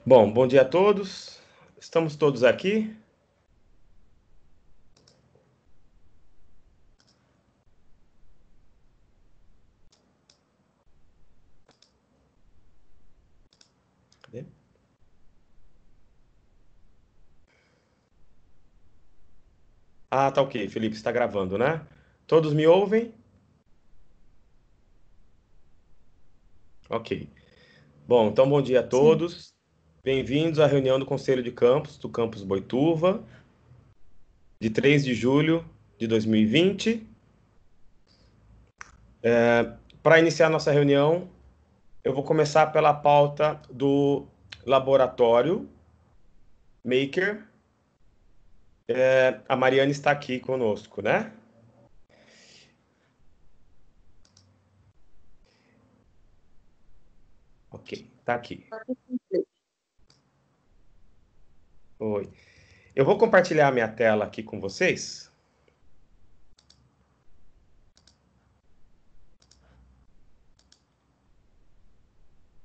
Bom dia a todos. Estamos todos aqui. Cadê? Ah, tá ok. Felipe está gravando, né? Todos me ouvem? Ok. Bom, então bom dia a Sim. todos. Bem-vindos à reunião do Conselho de Campus, do Campus Boituva, de 3 de julho de 2020. Para iniciar nossa reunião, eu vou começar pela pauta do laboratório Maker. A Mariane está aqui conosco, né? Ok, tá aqui. Oi. Eu vou compartilhar a minha tela aqui com vocês.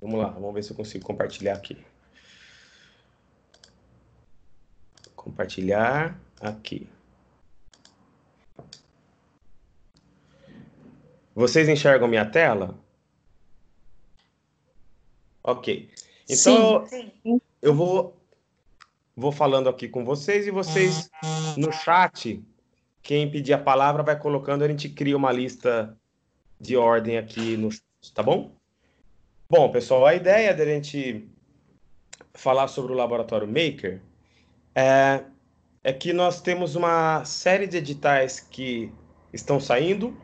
Vamos lá, vamos ver se eu consigo compartilhar aqui. Compartilhar aqui. Vocês enxergam minha tela? Ok. Sim. Então eu vou falando aqui com vocês e vocês no chat, quem pedir a palavra vai colocando, a gente cria uma lista de ordem aqui no chat, tá bom? Bom, pessoal, a ideia da gente falar sobre o Laboratório Maker é que nós temos uma série de editais que estão saindo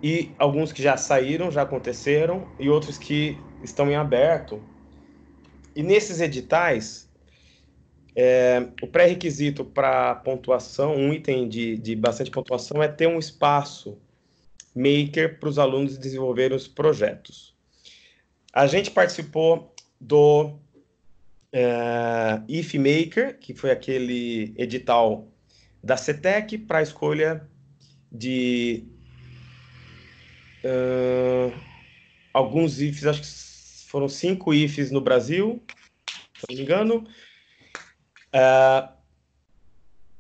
e alguns que já saíram, já aconteceram, e outros que estão em aberto. E nesses editais, o pré-requisito para pontuação, um item de bastante pontuação, é ter um espaço maker para os alunos desenvolverem os projetos. A gente participou do IF Maker, que foi aquele edital da CETEC para a escolha de alguns IFs, acho que foram 5 IFs no Brasil, se não me engano,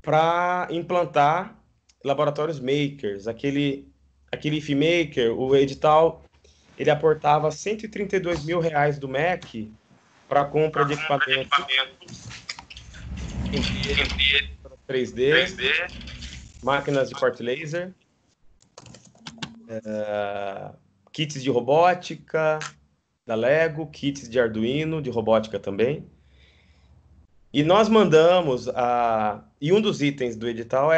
para implantar laboratórios makers. Aquele IF Maker, o edital, ele aportava R$ 132 mil do MEC para compra de equipamentos, entre eles 3D, máquinas de corte laser, kits de robótica da Lego, kits de Arduino, de robótica também. E nós mandamos e um dos itens do edital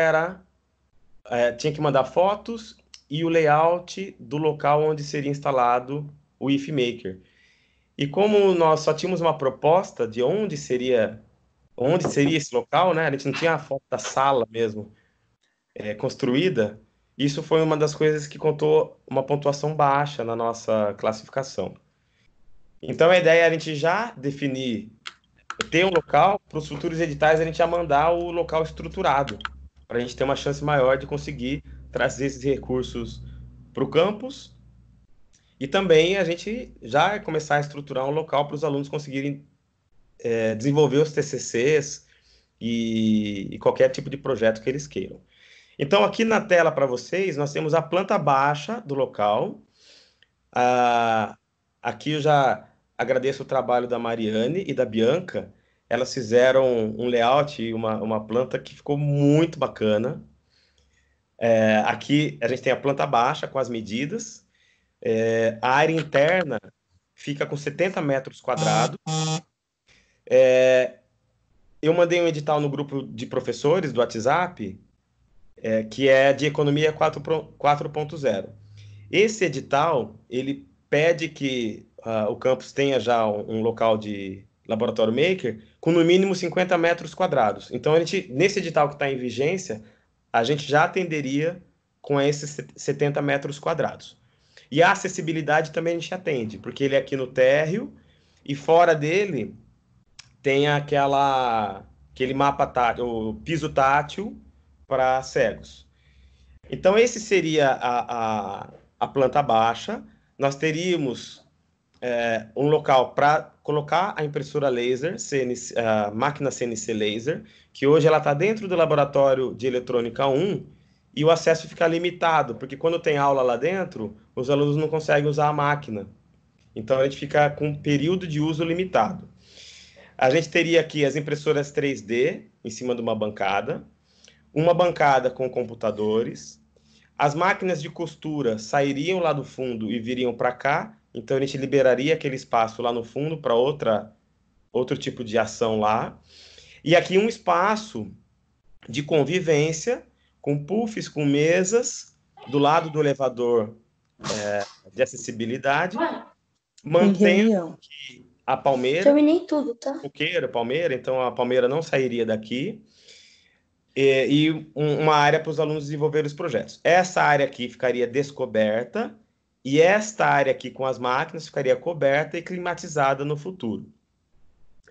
tinha que mandar fotos e o layout do local onde seria instalado o IF Maker. E como nós só tínhamos uma proposta de onde seria esse local, né? A gente não tinha a foto da sala mesmo construída. Isso foi uma das coisas que contou uma pontuação baixa na nossa classificação. Então a ideia é a gente já definir, ter um local para os futuros editais, a gente já mandar o local estruturado, para a gente ter uma chance maior de conseguir trazer esses recursos para o campus e também a gente já começar a estruturar um local para os alunos conseguirem desenvolver os TCCs e qualquer tipo de projeto que eles queiram. Então, aqui na tela para vocês, nós temos a planta baixa do local. Ah, aqui eu já agradeço o trabalho da Mariane e da Bianca. Elas fizeram um layout e uma planta que ficou muito bacana. Aqui a gente tem a planta baixa com as medidas. A área interna fica com 70 metros quadrados. Eu mandei um edital no grupo de professores do WhatsApp, que é de economia 4.0. Esse edital, ele pede que o campus tenha já um local de laboratório maker com no mínimo 50 metros quadrados. Então, nesse edital que está em vigência, a gente já atenderia com esses 70 metros quadrados. E a acessibilidade também a gente atende, porque ele é aqui no térreo e fora dele tem aquele mapa tátil, o piso tátil para cegos. Então, esse seria a planta baixa. Nós teríamos um local para colocar a impressora laser, a máquina CNC laser, que hoje ela está dentro do laboratório de eletrônica 1, e o acesso fica limitado, porque quando tem aula lá dentro, os alunos não conseguem usar a máquina. Então a gente fica com um período de uso limitado. A gente teria aqui as impressoras 3D em cima de uma bancada com computadores. As máquinas de costura sairiam lá do fundo e viriam para cá, então a gente liberaria aquele espaço lá no fundo para outro tipo de ação lá. E aqui um espaço de convivência, com puffs, com mesas, do lado do elevador de acessibilidade, Em mantendo reunião. a palmeira, Terminei tudo, tá? coqueira, palmeira, então a palmeira não sairia daqui, uma área para os alunos desenvolverem os projetos. Essa área aqui ficaria descoberta, e esta área aqui com as máquinas ficaria coberta e climatizada no futuro.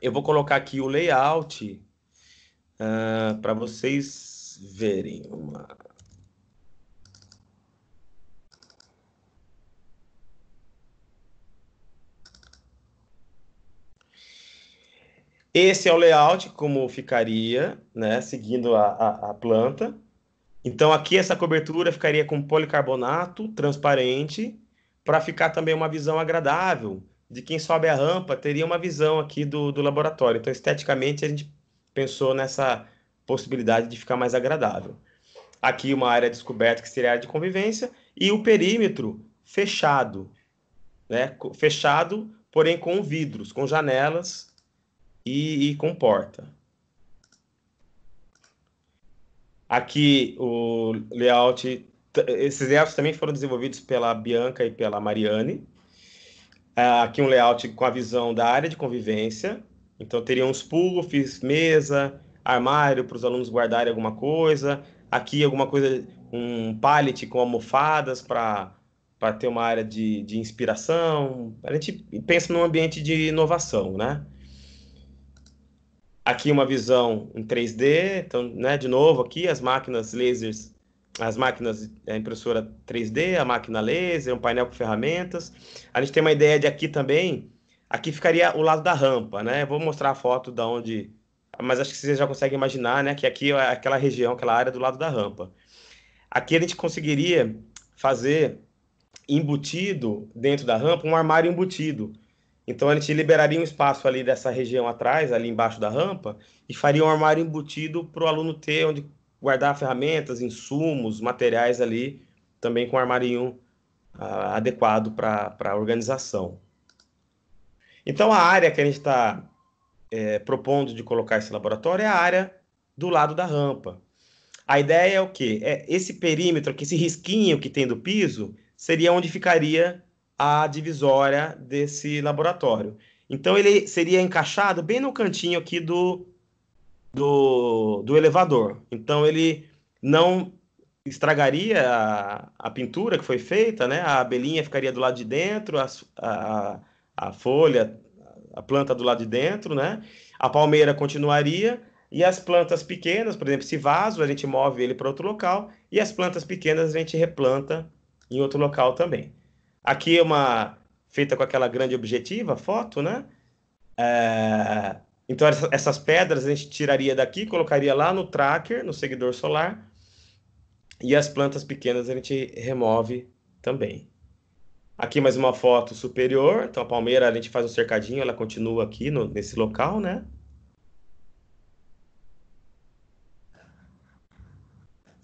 Eu vou colocar aqui o layout para vocês verem. Esse é o layout, como ficaria, né, seguindo a planta. Então, aqui essa cobertura ficaria com policarbonato transparente, para ficar também uma visão agradável. De quem sobe a rampa, teria uma visão aqui do laboratório. Então, esteticamente, a gente pensou nessa possibilidade de ficar mais agradável. Aqui uma área descoberta, que seria a área de convivência, e o perímetro fechado, né? Fechado, porém com vidros, com janelas e com porta. Aqui o layout, esses layouts também foram desenvolvidos pela Bianca e pela Mariane. Aqui um layout com a visão da área de convivência. Então teria uns puffs, mesa, armário para os alunos guardarem alguma coisa. Aqui alguma coisa, um pallet com almofadas para ter uma área de inspiração. A gente pensa num ambiente de inovação, né? Aqui uma visão em 3D, então, né, de novo aqui as máquinas lasers, as máquinas, a impressora 3D, a máquina laser, um painel com ferramentas. A gente tem uma ideia de aqui também, aqui ficaria o lado da rampa, né? Eu vou mostrar a foto da onde, mas acho que vocês já conseguem imaginar, né, que aqui é aquela região, aquela área do lado da rampa. Aqui a gente conseguiria fazer embutido dentro da rampa um armário embutido. Então a gente liberaria um espaço ali dessa região atrás, ali embaixo da rampa, e faria um armário embutido para o aluno ter onde guardar ferramentas, insumos, materiais ali, também com um armarinho adequado para a organização. Então a área que a gente está propondo de colocar esse laboratório é a área do lado da rampa. A ideia é o quê? É esse perímetro, aqui, esse risquinho que tem do piso, seria onde ficaria a divisória desse laboratório. Então, ele seria encaixado bem no cantinho aqui do elevador. Então, ele não estragaria a pintura que foi feita, né? A abelhinha ficaria do lado de dentro, a folha, a planta do lado de dentro, né? A palmeira continuaria e as plantas pequenas, por exemplo, esse vaso, a gente move ele para outro local e as plantas pequenas a gente replanta em outro local também. Aqui é uma feita com aquela grande objetiva, foto, né? Então essas pedras a gente tiraria daqui, colocaria lá no tracker, no seguidor solar, e as plantas pequenas a gente remove também. Aqui mais uma foto superior. Então a palmeira a gente faz um cercadinho, ela continua aqui nesse local, né?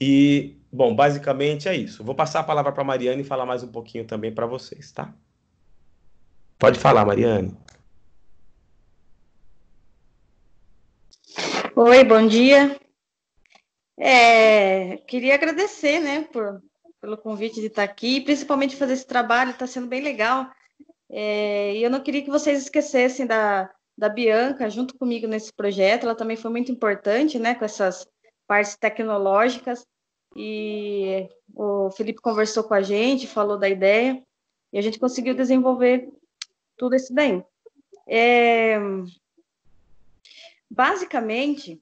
E, bom, basicamente é isso. Vou passar a palavra para a Mariane e falar mais um pouquinho também para vocês, tá? Pode falar, Mariane. Oi, bom dia. Queria agradecer, né, pelo convite de estar aqui, principalmente fazer esse trabalho, está sendo bem legal. E eu não queria que vocês esquecessem da Bianca junto comigo nesse projeto, ela também foi muito importante, né, com essas partes tecnológicas, e o Felipe conversou com a gente, falou da ideia, e a gente conseguiu desenvolver tudo isso daí. Basicamente,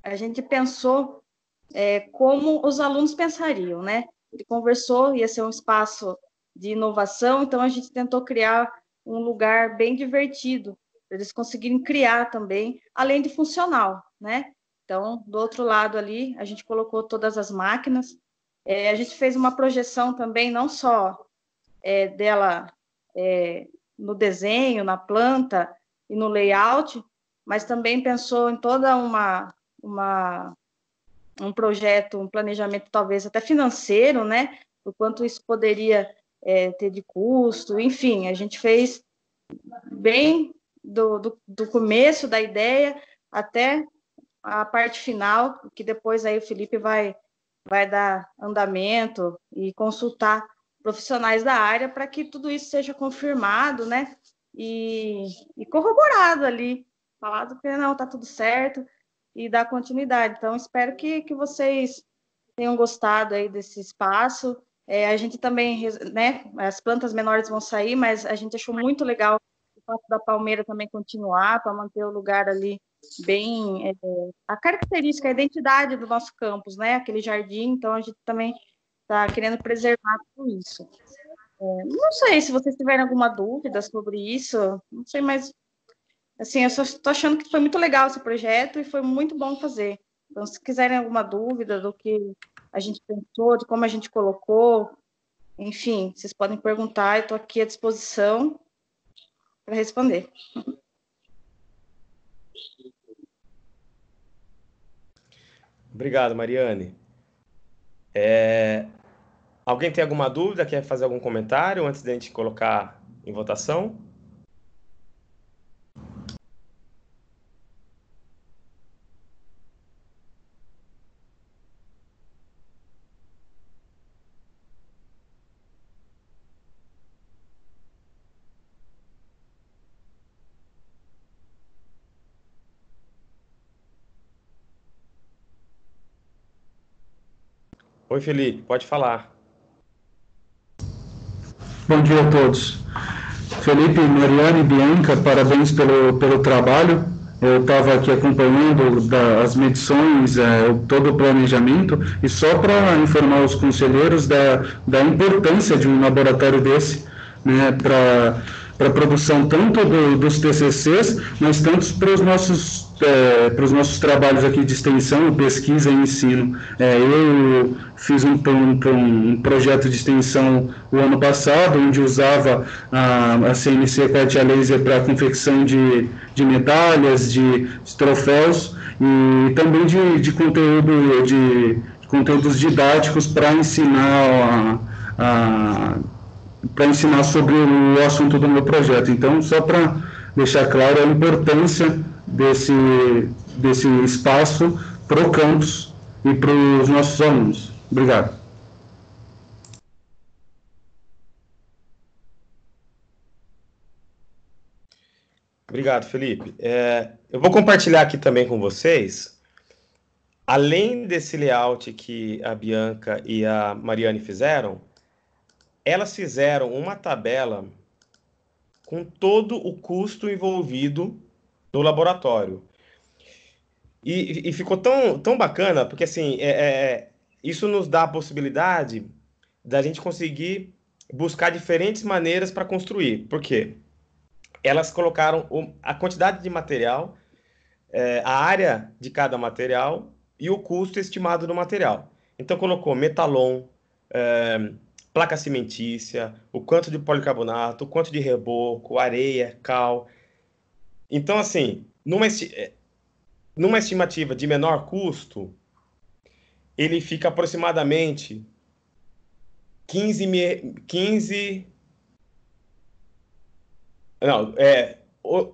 a gente pensou como os alunos pensariam, né? Ele conversou, ia ser um espaço de inovação, então a gente tentou criar um lugar bem divertido, para eles conseguirem criar também, além de funcional, né? Então, do outro lado ali, a gente colocou todas as máquinas. A gente fez uma projeção também, não só dela no desenho, na planta e no layout, mas também pensou em toda um projeto, um planejamento talvez até financeiro, né? O quanto isso poderia ter de custo, enfim, a gente fez bem do começo da ideia até a parte final, que depois aí o Felipe vai dar andamento e consultar profissionais da área para que tudo isso seja confirmado, né? E corroborado ali, falado que não, está tudo certo e dar continuidade. Então, espero que vocês tenham gostado aí desse espaço. A gente também, né, as plantas menores vão sair, mas a gente achou muito legal o fato da palmeira também continuar, para manter o lugar ali bem, a característica, a identidade do nosso campus, né, aquele jardim, então a gente também está querendo preservar tudo isso. Não sei se vocês tiverem alguma dúvida sobre isso, não sei, mas assim, eu só estou achando que foi muito legal esse projeto e foi muito bom fazer. Então, se quiserem alguma dúvida do que a gente pensou, de como a gente colocou, enfim, vocês podem perguntar, eu estou aqui à disposição para responder. Obrigado, Mariane. Alguém tem alguma dúvida? Quer fazer algum comentário antes de a gente colocar em votação? Oi, Felipe, pode falar. Bom dia a todos. Felipe, Mariane e Bianca, parabéns pelo trabalho. Eu estava aqui acompanhando as medições, todo o planejamento, e só para informar os conselheiros da importância de um laboratório desse, né, para a produção tanto dos TCCs, mas tanto para os nossos trabalhos aqui de extensão, pesquisa e ensino. Eu fiz um projeto de extensão o ano passado, onde usava a CNC corte a laser para a confecção de medalhas, de troféus, e também de conteúdos didáticos para ensinar para ensinar sobre o assunto do meu projeto. Então, só para deixar claro a importância desse espaço para o campus e para os nossos alunos. Obrigado. Obrigado, Felipe. Eu vou compartilhar aqui também com vocês, além desse layout que a Bianca e a Mariane fizeram, elas fizeram uma tabela com todo o custo envolvido no laboratório. E ficou tão bacana, porque assim, isso nos dá a possibilidade da gente conseguir buscar diferentes maneiras para construir. Por quê? Elas colocaram a quantidade de material, a área de cada material e o custo estimado do material. Então colocou metalon, placa cimentícia, o quanto de policarbonato, o quanto de reboco, areia, cal. Então, assim, numa estimativa de menor custo, ele fica aproximadamente 15, não,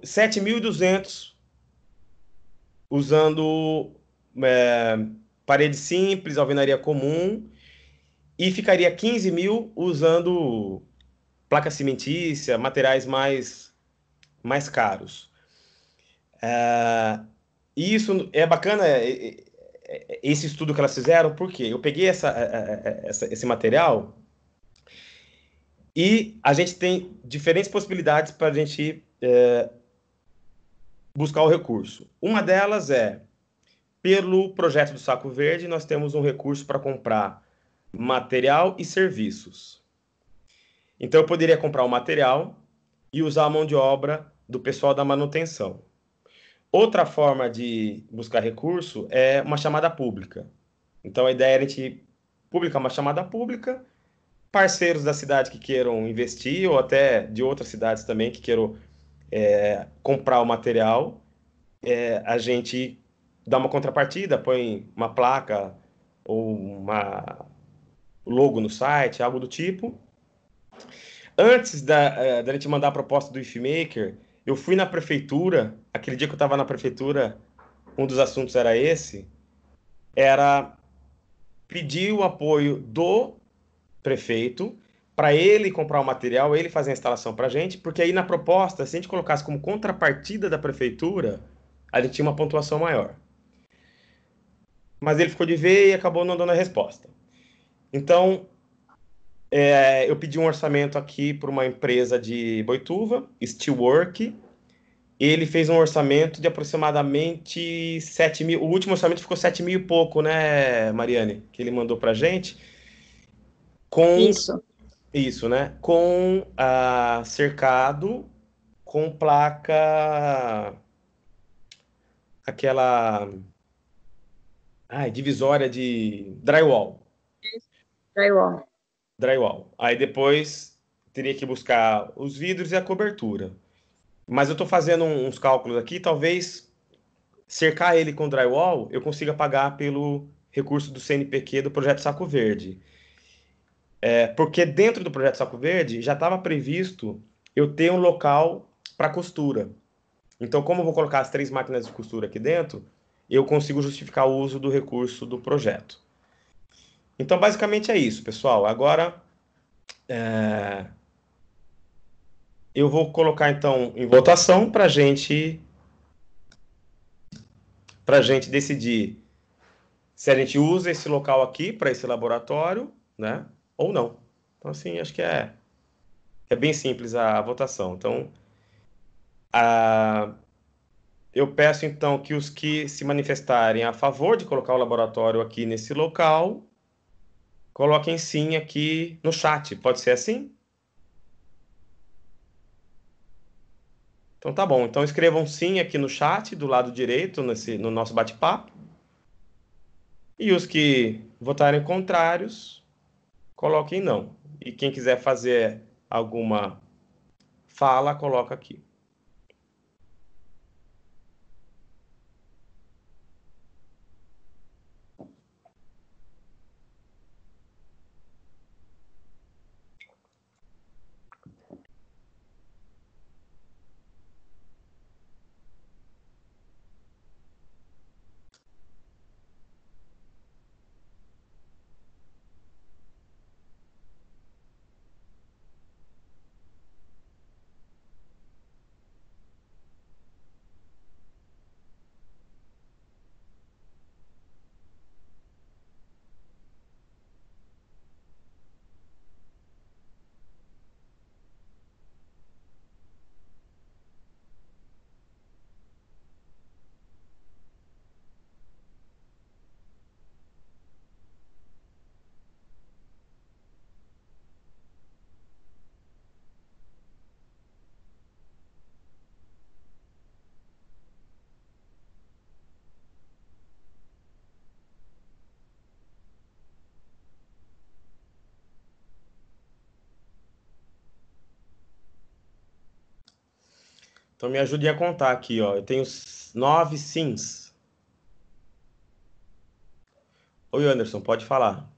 7.200 usando parede simples, alvenaria comum, e ficaria 15.000 usando placa cimentícia, materiais mais caros. E isso é bacana, esse estudo que elas fizeram, porque eu peguei esse material e a gente tem diferentes possibilidades para a gente buscar o recurso. Uma delas é, pelo projeto do Saco Verde, nós temos um recurso para comprar material e serviços. Então, eu poderia comprar o material e usar a mão de obra do pessoal da manutenção. Outra forma de buscar recurso é uma chamada pública. Então, a ideia é a gente publicar uma chamada pública, parceiros da cidade que queiram investir, ou até de outras cidades também que queiram comprar o material, a gente dá uma contrapartida, põe uma placa ou uma logo no site, algo do tipo. Antes da gente mandar a proposta do IFMaker, eu fui na prefeitura, aquele dia que eu estava na prefeitura, um dos assuntos era esse, era pedir o apoio do prefeito para ele comprar o material, ele fazer a instalação para a gente, porque aí na proposta, se a gente colocasse como contrapartida da prefeitura, a gente tinha uma pontuação maior. Mas ele ficou de ver e acabou não dando a resposta. Então, eu pedi um orçamento aqui para uma empresa de Boituva, Steelwork. Ele fez um orçamento de aproximadamente 7 mil. O último orçamento ficou 7 mil e pouco, né, Mariane? Que ele mandou para a gente. Com Isso. isso, né? Com cercado, com placa, aquela divisória de drywall. Drywall. Drywall. Aí depois teria que buscar os vidros e a cobertura. Mas eu estou fazendo uns cálculos aqui, talvez cercar ele com drywall eu consiga pagar pelo recurso do CNPq do Projeto Saco Verde. Porque dentro do Projeto Saco Verde já estava previsto eu ter um local para costura. Então, como eu vou colocar as 3 máquinas de costura aqui dentro, eu consigo justificar o uso do recurso do projeto. Então, basicamente é isso, pessoal. Agora, eu vou colocar então em votação para gente decidir se a gente usa esse local aqui para esse laboratório, né? Ou não. Então, assim, acho que é bem simples a votação. Então, eu peço então que os que se manifestarem a favor de colocar o laboratório aqui nesse local, coloquem sim aqui no chat. Pode ser assim? Então tá bom. Então escrevam sim aqui no chat, do lado direito, no nosso bate-papo. E os que votarem contrários, coloquem não. E quem quiser fazer alguma fala, coloca aqui. Então me ajudem a contar aqui, ó. Eu tenho 9 sims. Oi, Anderson, pode falar.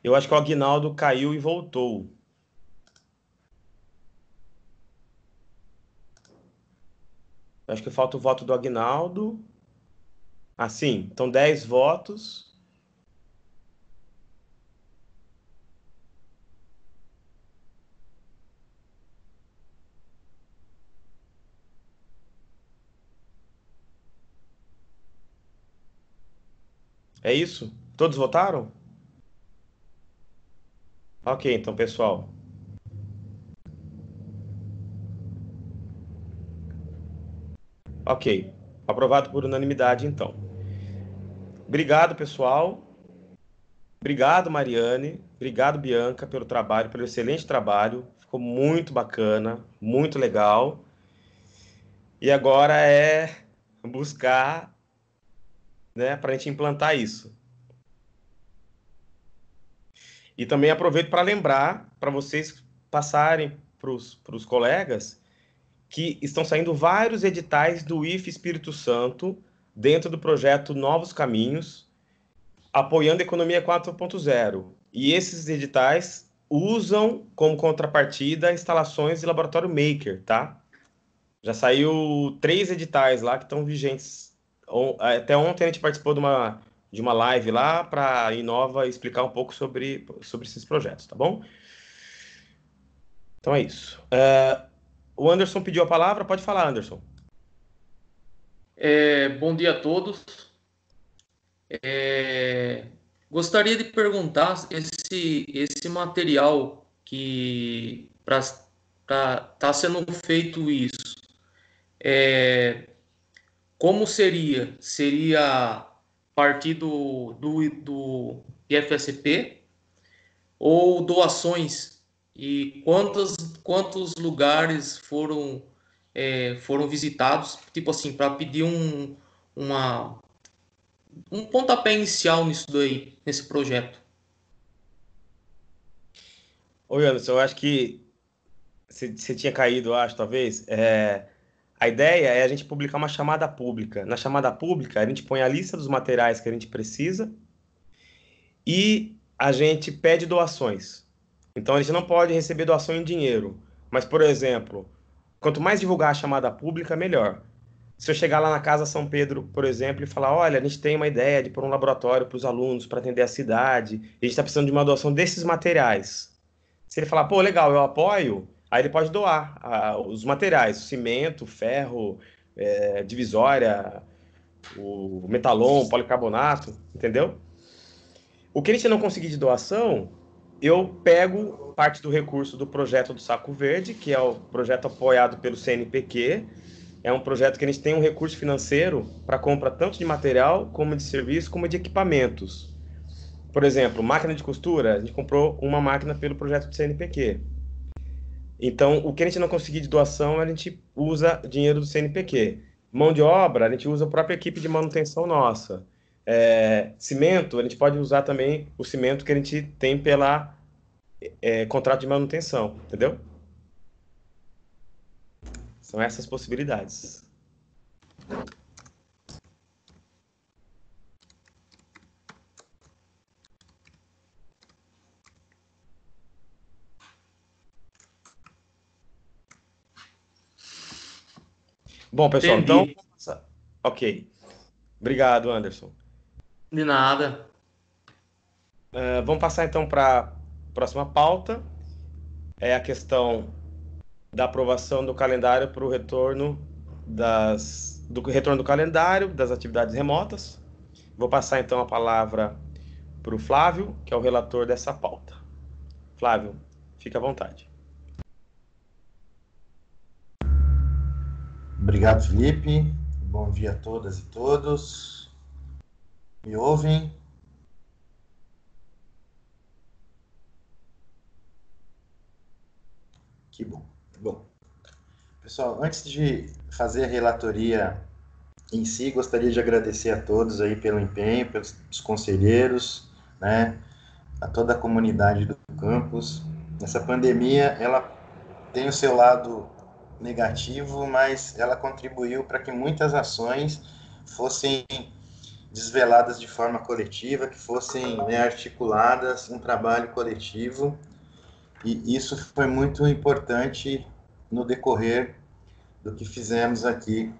Eu acho que o Aguinaldo caiu e voltou. Eu acho que falta o voto do Aguinaldo. Assim, então 10 votos. É isso? Todos votaram? Ok, então, pessoal. Ok. Aprovado por unanimidade, então. Obrigado, pessoal. Obrigado, Mariane. Obrigado, Bianca, pelo trabalho, pelo excelente trabalho. Ficou muito bacana, muito legal. E agora é buscar, né, para a gente implantar isso. E também aproveito para lembrar, para vocês passarem para os colegas, que estão saindo vários editais do IFE Espírito Santo dentro do projeto Novos Caminhos, apoiando a economia 4.0. E esses editais usam como contrapartida instalações de laboratório maker, tá? Já saiu 3 editais lá que estão vigentes. Até ontem a gente participou de uma live lá para a Inova explicar um pouco sobre esses projetos, tá bom? Então é isso. O Anderson pediu a palavra, pode falar, Anderson. Bom dia a todos. Gostaria de perguntar esse material que tá sendo feito isso, como seria? Seria partir do IFSP ou doações? E quantos lugares foram visitados, tipo assim, para pedir um pontapé inicial nisso daí, nesse projeto? Oi, Anderson, eu acho que você tinha caído, eu acho, talvez. A ideia é a gente publicar uma chamada pública. Na chamada pública, a gente põe a lista dos materiais que a gente precisa e a gente pede doações. Então, a gente não pode receber doação em dinheiro. Mas, por exemplo, quanto mais divulgar a chamada pública, melhor. Se eu chegar lá na Casa São Pedro, por exemplo, e falar, olha, a gente tem uma ideia de pôr um laboratório para os alunos, para atender a cidade, e a gente está precisando de uma doação desses materiais. Se ele falar, pô, legal, eu apoio, aí ele pode doar os materiais, o cimento, o ferro, divisória, o metalon, o policarbonato, entendeu? O que a gente não conseguir de doação, eu pego parte do recurso do projeto do Saco Verde, que é o projeto apoiado pelo CNPq. É um projeto que a gente tem um recurso financeiro para compra tanto de material, como de serviço, como de equipamentos. Por exemplo, máquina de costura, a gente comprou uma máquina pelo projeto do CNPq. Então, o que a gente não conseguir de doação, a gente usa dinheiro do CNPq. Mão de obra, a gente usa a própria equipe de manutenção nossa. Cimento, a gente pode usar também o cimento que a gente tem pela contrato de manutenção, entendeu? São essas possibilidades. Bom, pessoal, Entendi. então... Ok. Obrigado, Anderson. De nada. Vamos passar, então, para a próxima pauta. É a questão da aprovação do calendário para o retorno do calendário das atividades remotas. Vou passar, então, a palavra para o Flávio, que é o relator dessa pauta. Flávio, fica à vontade. Obrigado, Felipe. Bom dia a todas e todos. Me ouvem? Que bom. Bom, pessoal, antes de fazer a relatoria em si, gostaria de agradecer a todos aí pelo empenho, pelos conselheiros, né, a toda a comunidade do campus. Essa pandemia, ela tem o seu lado negativo, mas ela contribuiu para que muitas ações fossem desveladas de forma coletiva, que fossem, né, articuladas, um trabalho coletivo, e isso foi muito importante no decorrer do que fizemos aqui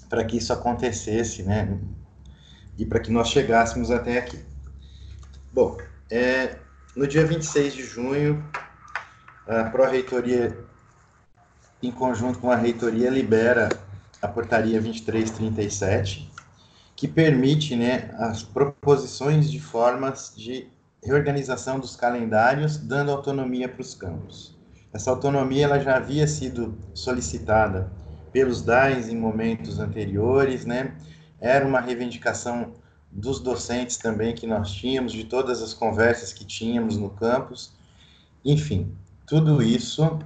para que isso acontecesse, né, e para que nós chegássemos até aqui. Bom, no dia 26 de junho, a Pró-Reitoria, em conjunto com a Reitoria, libera a Portaria 2337, que permite, né, as proposições de formas de reorganização dos calendários, dando autonomia para os campos. Essa autonomia ela já havia sido solicitada pelos DAEs em momentos anteriores, né? Era uma reivindicação dos docentes também que nós tínhamos, de todas as conversas que tínhamos no campus. Enfim, tudo isso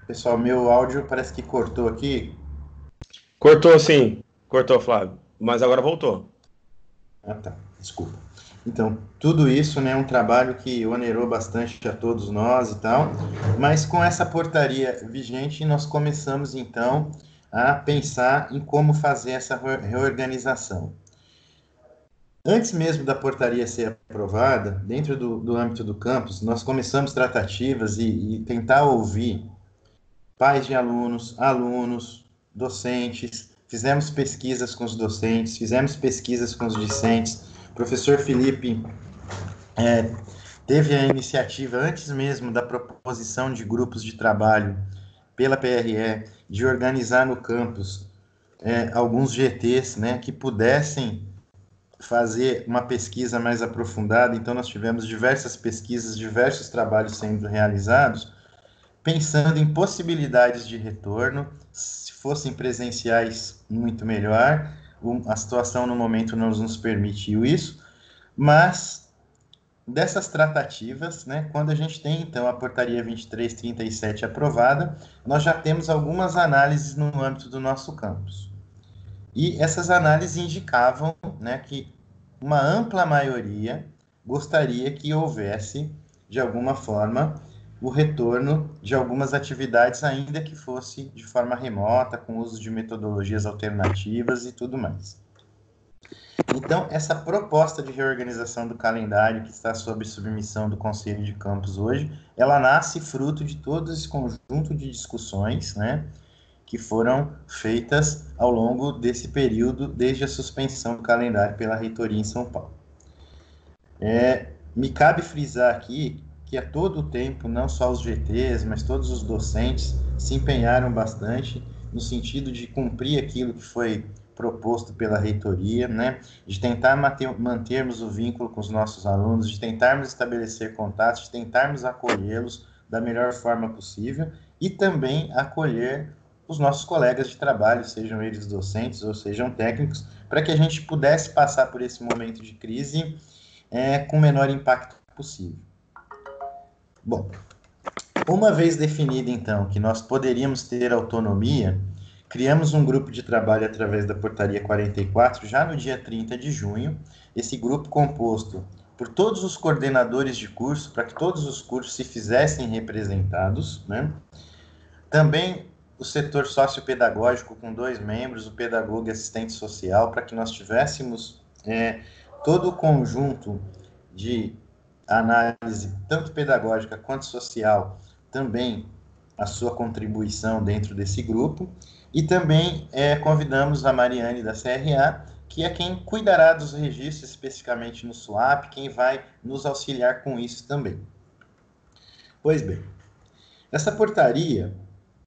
pessoal, meu áudio parece que cortou aqui. Cortou sim, cortou, Flávio, mas agora voltou. Ah, tá, desculpa. Então, tudo isso, né, é um trabalho que onerou bastante a todos nós e tal, mas com essa portaria vigente, nós começamos, então, a pensar em como fazer essa reorganização. Antes mesmo da portaria ser aprovada, dentro do âmbito do campus, nós começamos tratativas e tentar ouvir pais de alunos, alunos, docentes, fizemos pesquisas com os docentes, fizemos pesquisas com os discentes. O professor Felipe teve a iniciativa, antes mesmo da proposição de grupos de trabalho pela PRE, de organizar no campus alguns GTs, né, que pudessem fazer uma pesquisa mais aprofundada. Então, nós tivemos diversas pesquisas, diversos trabalhos sendo realizados, pensando em possibilidades de retorno, se fossem presenciais, muito melhor. A situação no momento não nos permitiu isso, mas dessas tratativas, né, quando a gente tem, então, a portaria 2337 aprovada, nós já temos algumas análises no âmbito do nosso campus. E essas análises indicavam, né, que uma ampla maioria gostaria que houvesse, de alguma forma, o retorno de algumas atividades, ainda que fosse de forma remota, com uso de metodologias alternativas e tudo mais. Então, essa proposta de reorganização do calendário que está sob submissão do Conselho de Campus hoje, ela nasce fruto de todo esse conjunto de discussões, né, que foram feitas ao longo desse período, desde a suspensão do calendário pela reitoria em São Paulo. Me cabe frisar aqui que a todo tempo, não só os GTs, mas todos os docentes se empenharam bastante no sentido de cumprir aquilo que foi proposto pela reitoria, né, de tentar mantermos o vínculo com os nossos alunos, de tentarmos estabelecer contatos, de tentarmos acolhê-los da melhor forma possível e também acolher os nossos colegas de trabalho, sejam eles docentes ou sejam técnicos, para que a gente pudesse passar por esse momento de crise com o menor impacto possível. Bom, uma vez definido, então, que nós poderíamos ter autonomia, criamos um grupo de trabalho através da portaria 44, já no dia 30 de junho, esse grupo composto por todos os coordenadores de curso, para que todos os cursos se fizessem representados, né? Também o setor sociopedagógico com 2 membros, o pedagogo e assistente social, para que nós tivéssemos todo o conjunto de análise, tanto pedagógica quanto social, também a sua contribuição dentro desse grupo. E também convidamos a Mariane da CRA, que é quem cuidará dos registros, especificamente no SUAP, quem vai nos auxiliar com isso também. Pois bem, essa portaria,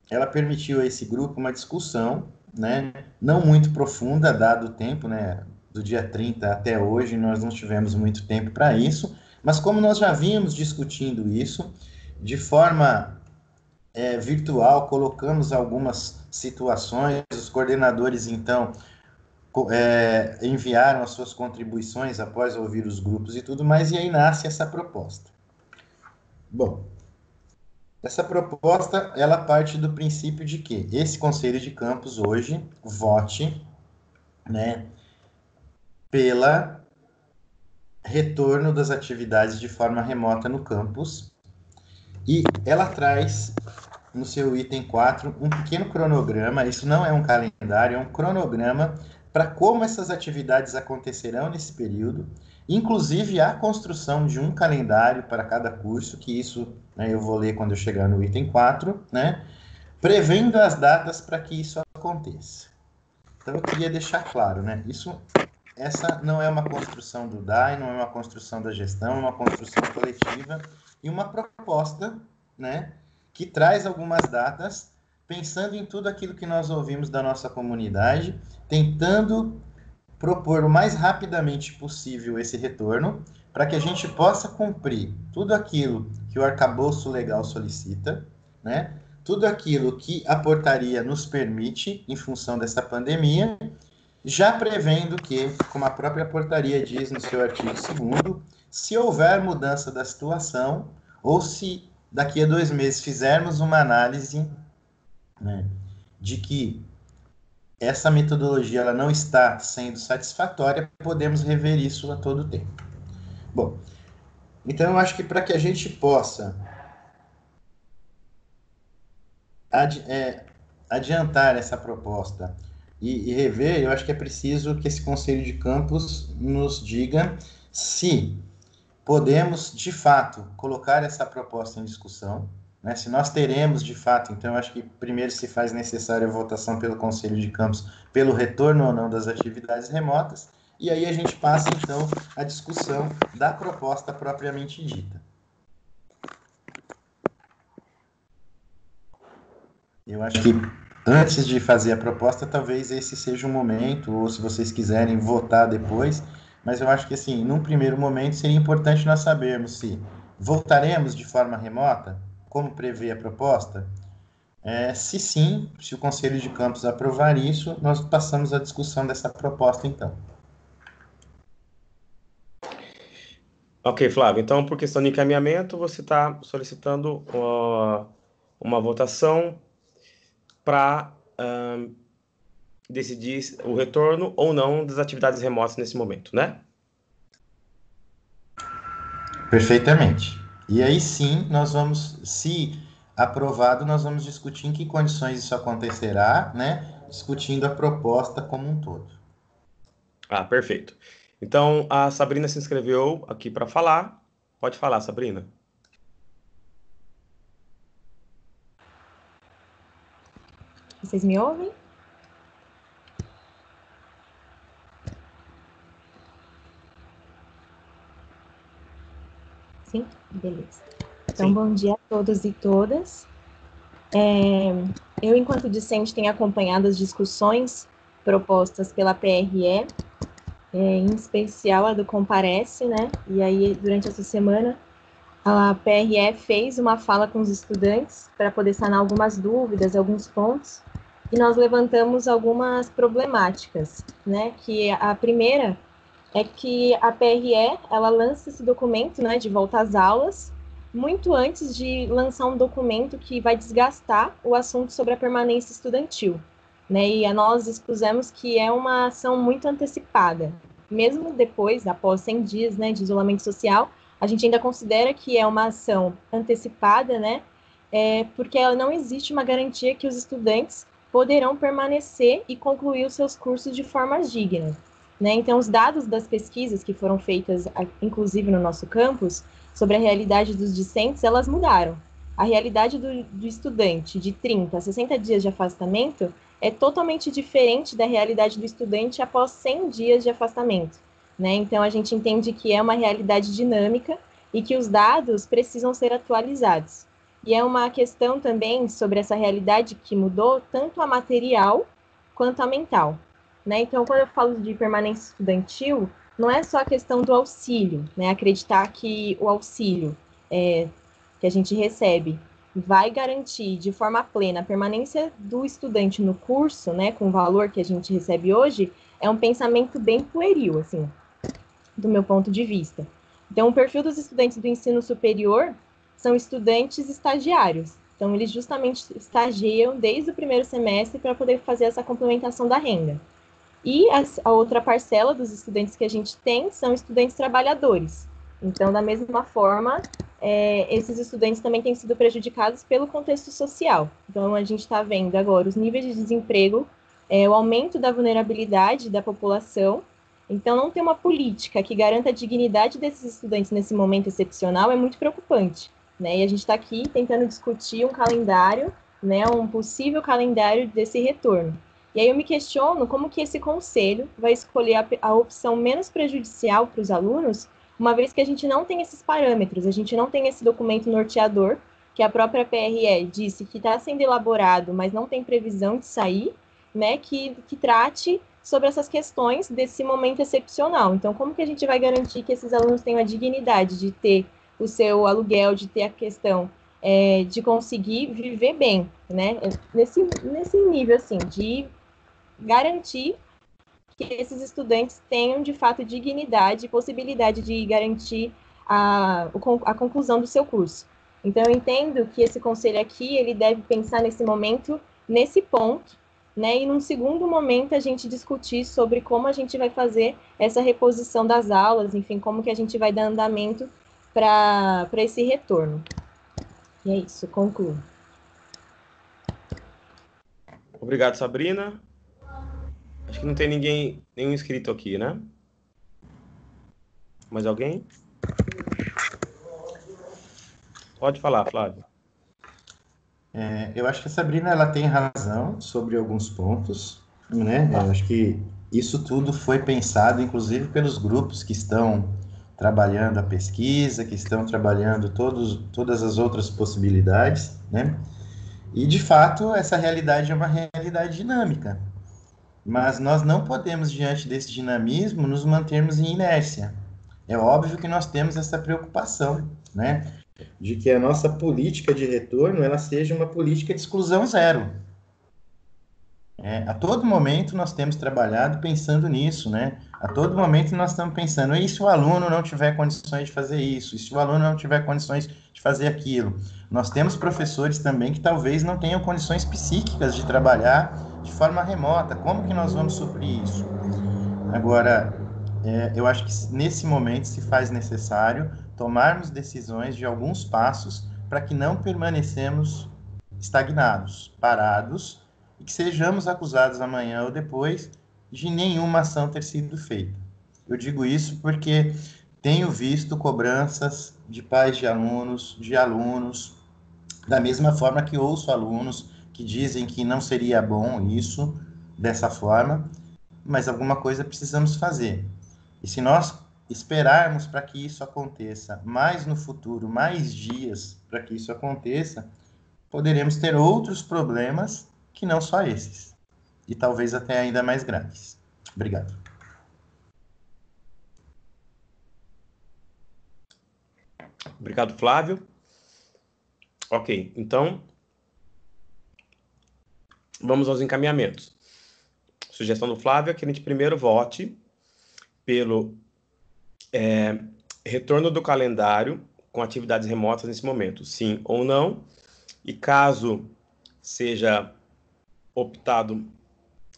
ela permitiu a esse grupo uma discussão, né, não muito profunda, dado o tempo, né, do dia 30 até hoje, nós não tivemos muito tempo para isso, mas como nós já vínhamos discutindo isso, de forma virtual, colocamos algumas situações, os coordenadores, então, enviaram as suas contribuições após ouvir os grupos e tudo mais, e aí nasce essa proposta. Bom, essa proposta, ela parte do princípio de que esse Conselho de Campus hoje vote, né, pela retorno das atividades de forma remota no campus, e ela traz no seu item 4 um pequeno cronograma. Isso não é um calendário, é um cronograma para como essas atividades acontecerão nesse período, inclusive a construção de um calendário para cada curso, que isso, né, eu vou ler quando eu chegar no item 4, né, prevendo as datas para que isso aconteça. Então, eu queria deixar claro, né, essa não é uma construção do DAE, não é uma construção da gestão, é uma construção coletiva e uma proposta, né, que traz algumas datas, pensando em tudo aquilo que nós ouvimos da nossa comunidade, tentando propor o mais rapidamente possível esse retorno, para que a gente possa cumprir tudo aquilo que o arcabouço legal solicita, né? Tudo aquilo que a portaria nos permite em função dessa pandemia, já prevendo que, como a própria portaria diz no seu artigo 2º, se houver mudança da situação, ou se daqui a 2 meses fizermos uma análise, né, de que essa metodologia ela não está sendo satisfatória, podemos rever isso a todo tempo. Bom, então eu acho que para que a gente possa adiantar essa proposta e rever, eu acho que é preciso que esse Conselho de Campus nos diga se podemos, de fato, colocar essa proposta em discussão, né? Se nós teremos, de fato, então eu acho que primeiro se faz necessária a votação pelo Conselho de Campus pelo retorno ou não das atividades remotas, e aí a gente passa, então, à discussão da proposta propriamente dita. Eu acho que antes de fazer a proposta, talvez esse seja o momento, ou se vocês quiserem votar depois, mas eu acho que, assim, num primeiro momento seria importante nós sabermos se voltaremos de forma remota, como prevê a proposta. Se sim, se o Conselho de Campus aprovar isso, nós passamos à discussão dessa proposta, então. Ok, Flávio. Então, por questão de encaminhamento, você está solicitando uma votação para decidir o retorno ou não das atividades remotas nesse momento, né? Perfeitamente. E aí sim, nós vamos, se aprovado, nós vamos discutir em que condições isso acontecerá, né? Discutindo a proposta como um todo. Ah, perfeito. Então, a Sabrina se inscreveu aqui para falar. Pode falar, Sabrina. Vocês me ouvem? Sim? Beleza. Então, Sim. bom dia a todos e todas. Eu, enquanto discente, tenho acompanhado as discussões propostas pela PRE, em especial a do Comparece, né? E aí, durante essa semana, a PRE fez uma fala com os estudantes para poder sanar algumas dúvidas, alguns pontos, e nós levantamos algumas problemáticas, né? Que a primeira é que a PRE, ela lança esse documento, né, de volta às aulas, muito antes de lançar um documento que vai desgastar o assunto sobre a permanência estudantil, né, e nós expusemos que é uma ação muito antecipada, mesmo depois, após 100 dias, né, de isolamento social, a gente ainda considera que é uma ação antecipada, né, porque ela não existe uma garantia que os estudantes poderão permanecer e concluir os seus cursos de forma digna. Né? Então, os dados das pesquisas que foram feitas, inclusive no nosso campus, sobre a realidade dos discentes, elas mudaram. A realidade do estudante de 30 a 60 dias de afastamento é totalmente diferente da realidade do estudante após 100 dias de afastamento. Né? Então, a gente entende que é uma realidade dinâmica e que os dados precisam ser atualizados. E é uma questão também sobre essa realidade que mudou tanto a material quanto a mental. Né? Então, quando eu falo de permanência estudantil, não é só a questão do auxílio, né? Acreditar que o auxílio que a gente recebe vai garantir de forma plena a permanência do estudante no curso, né, com o valor que a gente recebe hoje, é um pensamento bem pueril, assim, do meu ponto de vista. Então, o perfil dos estudantes do ensino superior são estudantes estagiários. Então, eles justamente estagiam desde o primeiro semestre para poder fazer essa complementação da renda. E a outra parcela dos estudantes que a gente tem são estudantes trabalhadores. Então, da mesma forma, esses estudantes também têm sido prejudicados pelo contexto social. Então, a gente está vendo agora os níveis de desemprego, o aumento da vulnerabilidade da população. Então, não ter uma política que garanta a dignidade desses estudantes nesse momento excepcional é muito preocupante. Né? E a gente está aqui tentando discutir um calendário, né, um possível calendário desse retorno. E aí eu me questiono como que esse conselho vai escolher a opção menos prejudicial para os alunos, uma vez que a gente não tem esses parâmetros, a gente não tem esse documento norteador, que a própria PRE disse que está sendo elaborado, mas não tem previsão de sair, né, que trate sobre essas questões desse momento excepcional. Então, como que a gente vai garantir que esses alunos tenham a dignidade de ter o seu aluguel, de ter a questão de conseguir viver bem, né? Nesse nível, assim, de garantir que esses estudantes tenham, de fato, dignidade e possibilidade de garantir a conclusão do seu curso. Então, eu entendo que esse conselho aqui, ele deve pensar nesse momento, nesse ponto, né? E num segundo momento, a gente discutir sobre como a gente vai fazer essa reposição das aulas, enfim, como que a gente vai dar andamento para esse retorno. E é isso, concluo. Obrigado, Sabrina. Acho que não tem nenhum inscrito aqui, né? Mais alguém? Pode falar, Flávio. Eu acho que a Sabrina ela tem razão sobre alguns pontos, né? Eu acho que isso tudo foi pensado, inclusive, pelos grupos que estão trabalhando a pesquisa, que estão trabalhando todas as outras possibilidades, né? E, de fato, essa realidade é uma realidade dinâmica. Mas nós não podemos, diante desse dinamismo, nos mantermos em inércia. É óbvio que nós temos essa preocupação, né? De que a nossa política de retorno ela seja uma política de exclusão zero. A todo momento nós temos trabalhado pensando nisso, né? A todo momento nós estamos pensando, e se o aluno não tiver condições de fazer isso? E se o aluno não tiver condições de fazer aquilo? Nós temos professores também que talvez não tenham condições psíquicas de trabalhar de forma remota. Como que nós vamos suprir isso? Agora, eu acho que nesse momento se faz necessário tomarmos decisões de alguns passos para que não permanecemos estagnados, parados, e que sejamos acusados amanhã ou depois de nenhuma ação ter sido feita. Eu digo isso porque tenho visto cobranças de pais de alunos, da mesma forma que ouço alunos que dizem que não seria bom isso dessa forma, mas alguma coisa precisamos fazer. E se nós esperarmos para que isso aconteça mais no futuro, mais dias para que isso aconteça, poderemos ter outros problemas que não só esses. E talvez até ainda mais graves. Obrigado. Obrigado, Flávio. Ok, então vamos aos encaminhamentos. Sugestão do Flávio é que a gente primeiro vote pelo retorno do calendário com atividades remotas nesse momento, sim ou não. E caso seja optado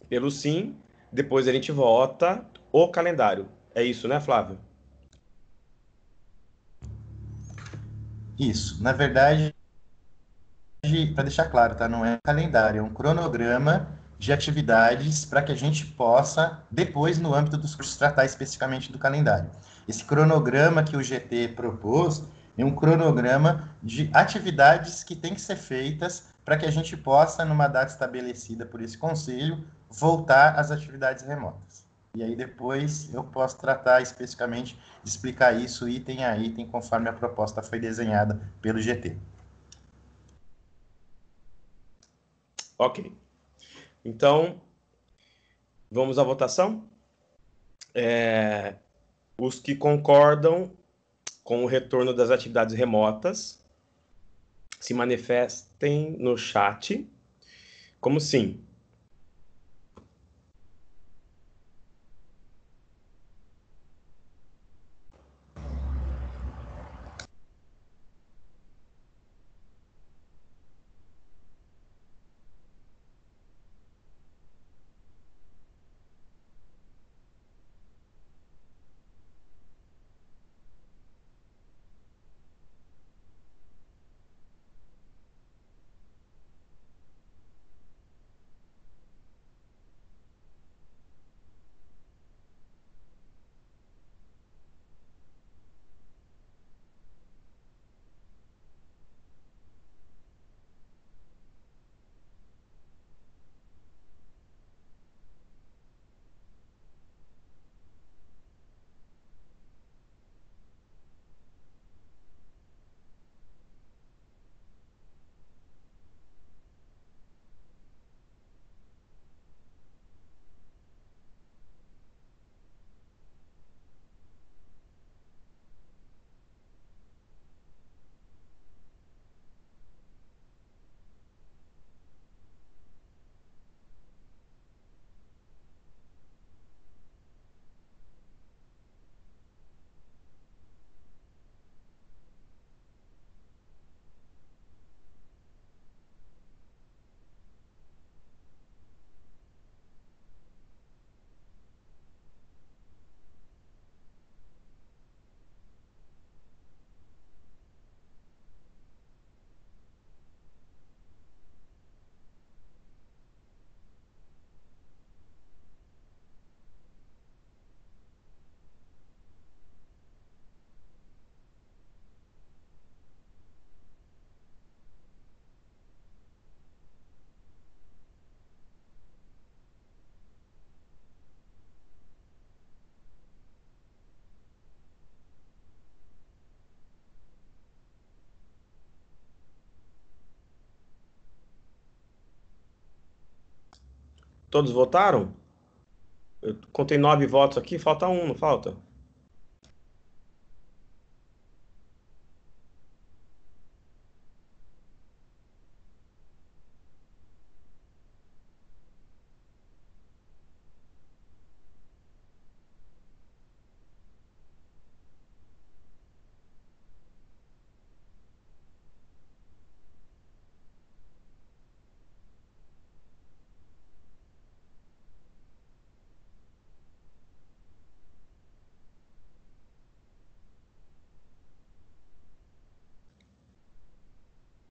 pelo sim, depois a gente vota o calendário. É isso, né, Flávio? Isso. Na verdade, para deixar claro, tá? Não é um calendário, é um cronograma de atividades para que a gente possa, depois, no âmbito dos cursos, tratar especificamente do calendário. Esse cronograma que o GT propôs é um cronograma de atividades que têm que ser feitas para que a gente possa, numa data estabelecida por esse conselho, voltar às atividades remotas. E aí depois eu posso tratar especificamente de explicar isso item a item, conforme a proposta foi desenhada pelo GT. Ok. Então, vamos à votação? Os que concordam com o retorno das atividades remotas se manifestem no chat como sim. Todos votaram? Eu contei 9 votos aqui, falta um, não falta?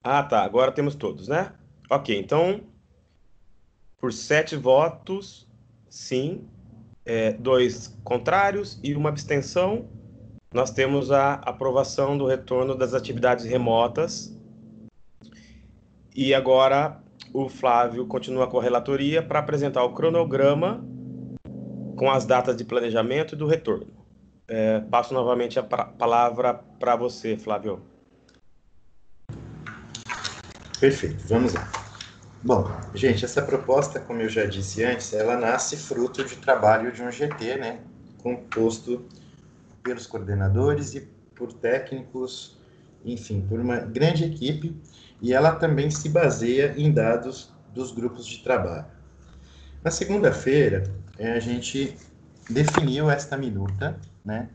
Ah, tá. Agora temos todos, né? Ok, então, por 7 votos, sim, 2 contrários e uma abstenção, nós temos a aprovação do retorno das atividades remotas. E agora o Flávio continua com a relatoria para apresentar o cronograma com as datas de planejamento e do retorno. Passo novamente a palavra para você, Flávio. Perfeito, vamos lá. Bom, gente, essa proposta, como eu já disse antes, ela nasce fruto de trabalho de um GT, né, composto pelos coordenadores e por técnicos, enfim, por uma grande equipe, e ela também se baseia em dados dos grupos de trabalho. Na segunda-feira, a gente definiu esta minuta, né,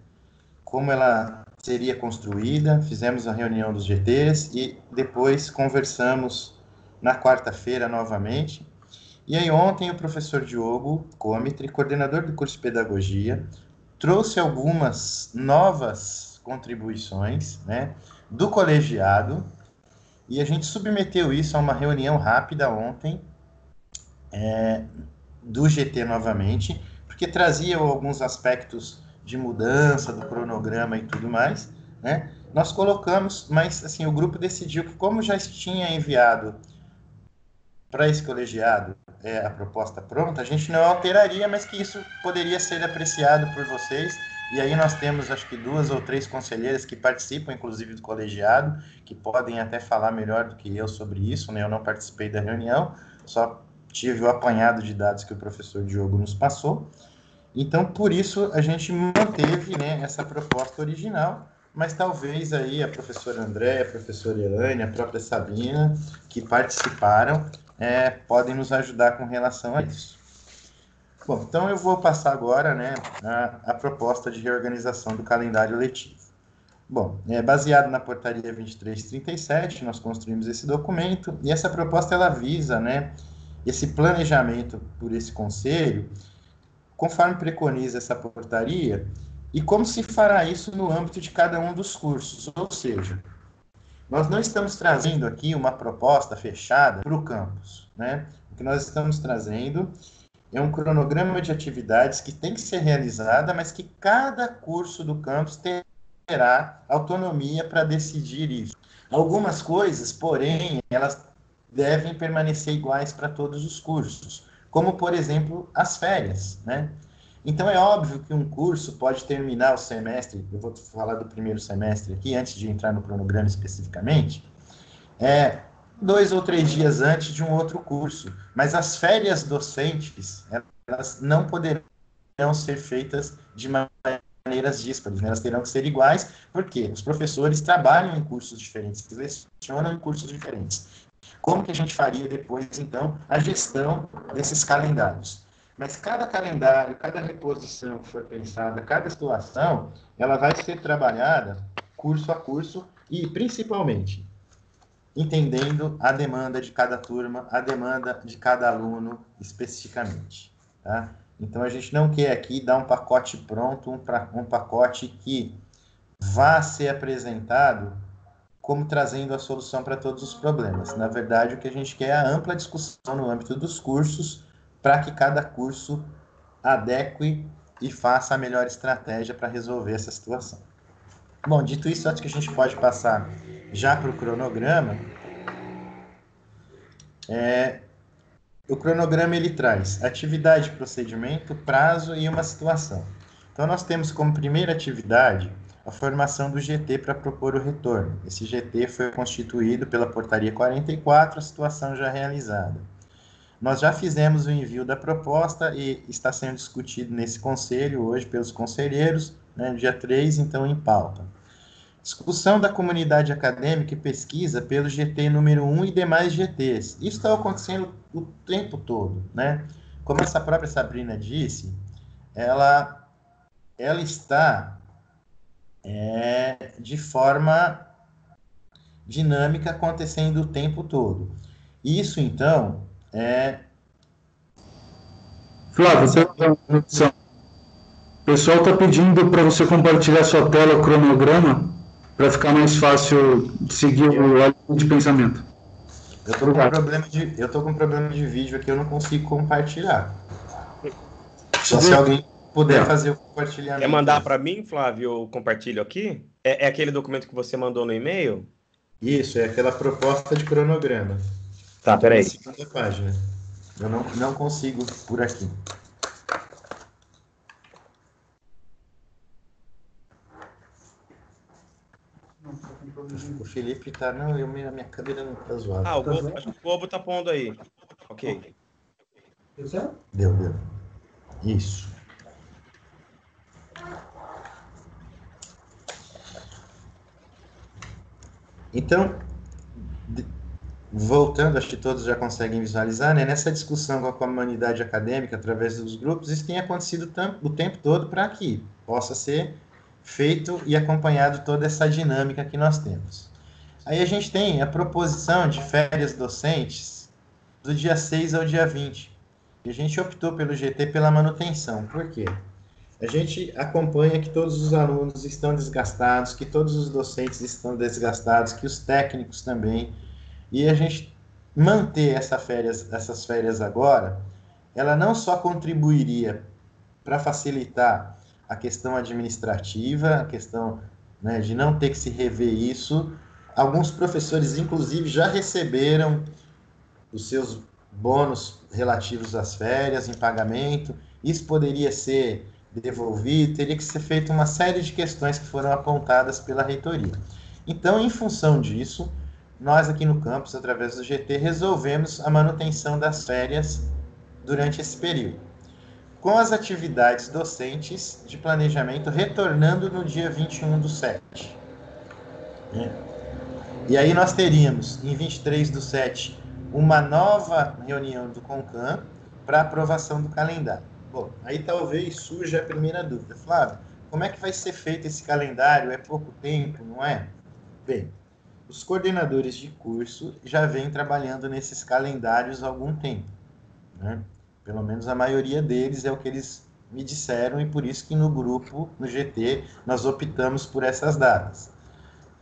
como ela seria construída, fizemos a reunião dos GTs e depois conversamos na quarta-feira novamente. E aí ontem o professor Diogo Comitri, coordenador do curso de Pedagogia, trouxe algumas novas contribuições, né, do colegiado, e a gente submeteu isso a uma reunião rápida ontem, do GT novamente, porque trazia alguns aspectos de mudança do cronograma e tudo mais, né? Nós colocamos, mas assim, o grupo decidiu que como já tinha enviado para esse colegiado a proposta pronta, a gente não alteraria, mas que isso poderia ser apreciado por vocês. E aí nós temos, acho que 2 ou 3 conselheiras que participam, inclusive, do colegiado, que podem até falar melhor do que eu sobre isso, né? Eu não participei da reunião, só tive o apanhado de dados que o professor Diogo nos passou. Então, por isso, a gente manteve, né, essa proposta original, mas talvez aí a professora André, a professora Elaine, a própria Sabina, que participaram, podem nos ajudar com relação a isso. Bom, então eu vou passar agora, né, a proposta de reorganização do calendário letivo. Bom, baseado na portaria 2337, nós construímos esse documento, e essa proposta ela visa, né, esse planejamento por esse conselho, conforme preconiza essa portaria, e como se fará isso no âmbito de cada um dos cursos. Ou seja, nós não estamos trazendo aqui uma proposta fechada para o campus, né? O que nós estamos trazendo é um cronograma de atividades que tem que ser realizada, mas que cada curso do campus terá autonomia para decidir isso. Algumas coisas, porém, elas devem permanecer iguais para todos os cursos, como, por exemplo, as férias, né? Então, é óbvio que um curso pode terminar o semestre, eu vou falar do primeiro semestre aqui, antes de entrar no cronograma especificamente, 2 ou 3 dias antes de um outro curso, mas as férias docentes, elas não poderão ser feitas de maneiras díspares, né? Elas terão que ser iguais, porque os professores trabalham em cursos diferentes, lecionam em cursos diferentes. Como que a gente faria depois, então, a gestão desses calendários? Mas cada calendário, cada reposição que for pensada, cada situação, ela vai ser trabalhada curso a curso e, principalmente, entendendo a demanda de cada turma, a demanda de cada aluno especificamente, tá? Então, a gente não quer aqui dar um pacote pronto, um pacote que vá ser apresentado como trazendo a solução para todos os problemas. Na verdade, o que a gente quer é a ampla discussão no âmbito dos cursos, para que cada curso adeque e faça a melhor estratégia para resolver essa situação. Bom, dito isso, acho que a gente pode passar já para o cronograma. O cronograma ele traz atividade, procedimento, prazo e uma situação. Então, nós temos como primeira atividade a formação do GT para propor o retorno. Esse GT foi constituído pela portaria 44, a situação já realizada. nós já fizemos o envio da proposta e está sendo discutido nesse conselho hoje pelos conselheiros, né, dia 3, então, em pauta. Discussão da comunidade acadêmica e pesquisa pelo GT número 1 e demais GTs. Isso está acontecendo o tempo todo, né? Como essa própria Sabrina disse, ela está de forma dinâmica acontecendo o tempo todo. Isso, então, Flávio, o pessoal está pedindo para você compartilhar sua tela, o cronograma, para ficar mais fácil de seguir o linha de pensamento. Eu tô com problema de vídeo aqui, eu não consigo compartilhar. Só se alguém puder fazer o compartilhamento. Quer mandar para mim, Flávio, eu compartilho aqui? É aquele documento que você mandou no e-mail? Isso, é aquela proposta de cronograma. Tá, peraí. Na segunda página. Eu não consigo por aqui. O Felipe tá... Não, a minha cadeira não tá zoada. Ah, acho que o Bobo tá pondo aí. Ok. Deu. Isso. Então, voltando, acho que todos já conseguem visualizar, né? Nessa discussão com a comunidade acadêmica, através dos grupos, isso tem acontecido o tempo todo para que possa ser feito e acompanhado toda essa dinâmica que nós temos. Aí a gente tem a proposição de férias docentes do dia 6 ao dia 20. E a gente optou pelo GT pela manutenção. Por quê? A gente acompanha que todos os alunos estão desgastados, que todos os docentes estão desgastados, que os técnicos também. E a gente manter essas férias agora, ela não só contribuiria para facilitar a questão administrativa, a questão, né, de não ter que se rever isso. Alguns professores, inclusive, já receberam os seus bônus relativos às férias em pagamento. Isso poderia ser devolvido, teria que ser feita uma série de questões que foram apontadas pela reitoria. Então, em função disso, nós aqui no campus, através do GT, resolvemos a manutenção das férias durante esse período, com as atividades docentes de planejamento retornando no dia 21/7. E aí nós teríamos, em 23/7, uma nova reunião do CONCAM para aprovação do calendário. Bom, aí talvez surja a primeira dúvida. Flávio, como é que vai ser feito esse calendário? É pouco tempo, não é? Bem, os coordenadores de curso já vêm trabalhando nesses calendários há algum tempo, né? Pelo menos a maioria deles é o que eles me disseram, e por isso que no grupo, no GT, nós optamos por essas datas.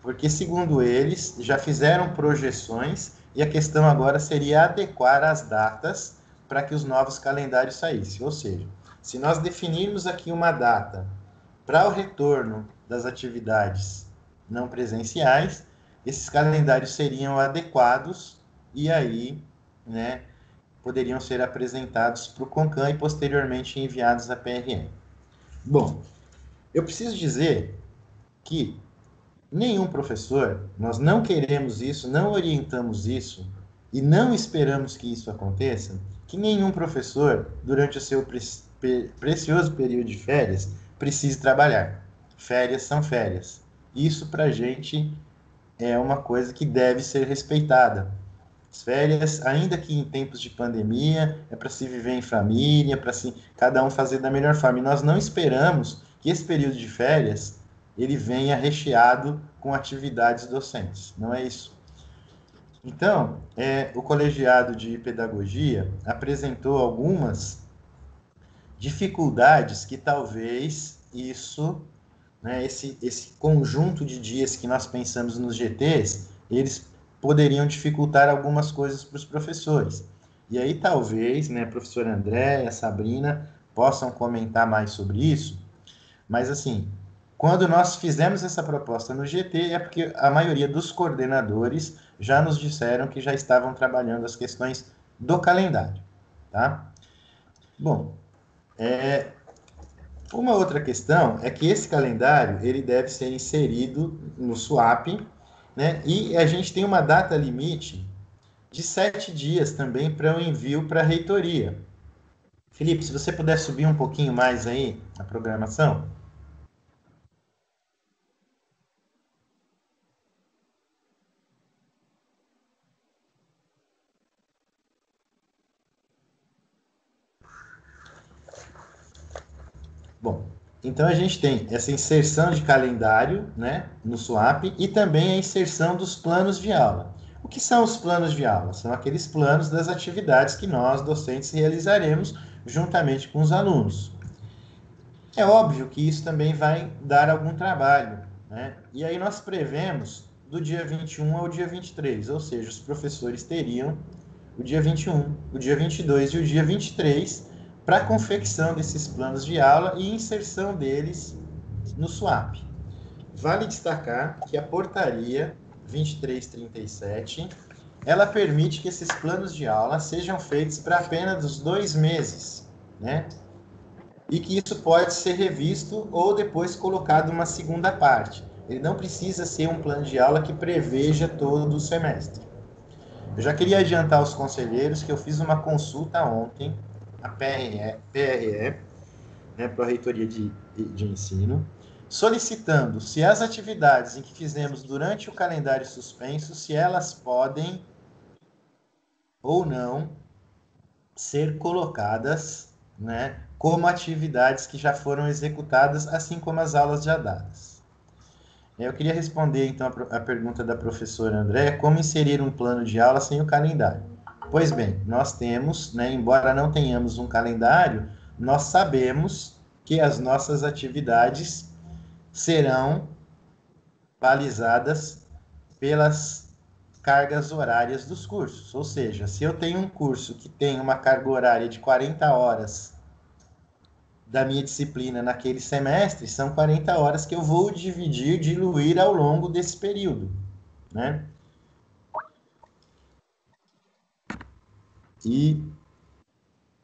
Porque, segundo eles, já fizeram projeções e a questão agora seria adequar as datas para que os novos calendários saíssem. Ou seja, se nós definirmos aqui uma data para o retorno das atividades não presenciais, esses calendários seriam adequados e aí, né, poderiam ser apresentados para o CONCAM e posteriormente enviados à PRM. Bom, eu preciso dizer que nenhum professor, nós não queremos isso, não orientamos isso e não esperamos que isso aconteça, que nenhum professor, durante o seu precioso período de férias, precise trabalhar. Férias são férias. Isso, para a gente, é uma coisa que deve ser respeitada. As férias, ainda que em tempos de pandemia, é para se viver em família, para cada um fazer da melhor forma. E nós não esperamos que esse período de férias ele venha recheado com atividades docentes. Não é isso. Então, o colegiado de pedagogia apresentou algumas dificuldades que talvez isso, né, esse conjunto de dias que nós pensamos nos GTs, eles poderiam dificultar algumas coisas para os professores. E aí talvez, né, a professora André e a Sabrina possam comentar mais sobre isso, mas assim, quando nós fizemos essa proposta no GT, é porque a maioria dos coordenadores já nos disseram que já estavam trabalhando as questões do calendário, tá? Bom, uma outra questão é que esse calendário, ele deve ser inserido no SWAP, né? E a gente tem uma data limite de 7 dias também para o envio para a reitoria. Felipe, se você puder subir um pouquinho mais aí a programação. Bom, então a gente tem essa inserção de calendário, né, no SWAP e também a inserção dos planos de aula. O que são os planos de aula? São aqueles planos das atividades que nós, docentes, realizaremos juntamente com os alunos. É óbvio que isso também vai dar algum trabalho, né? E aí nós prevemos do dia 21 ao dia 23, ou seja, os professores teriam o dia 21, o dia 22 e o dia 23 para a confecção desses planos de aula e inserção deles no SWAP. Vale destacar que a portaria 2337, ela permite que esses planos de aula sejam feitos para apenas os 2 meses, né? E que isso pode ser revisto ou depois colocado uma segunda parte. Ele não precisa ser um plano de aula que preveja todo o semestre. Eu já queria adiantar aos conselheiros que eu fiz uma consulta ontem, a PRE, né, para a Reitoria de Ensino, solicitando se as atividades em que fizemos durante o calendário suspenso, se elas podem ou não ser colocadas, né, como atividades que já foram executadas, assim como as aulas já dadas. Eu queria responder, então, a pergunta da professora Andréa, como inserir um plano de aula sem o calendário? Pois bem, nós temos, né, embora não tenhamos um calendário, nós sabemos que as nossas atividades serão balizadas pelas cargas horárias dos cursos. Ou seja, se eu tenho um curso que tem uma carga horária de 40 horas da minha disciplina naquele semestre, são 40 horas que eu vou diluir ao longo desse período, né? E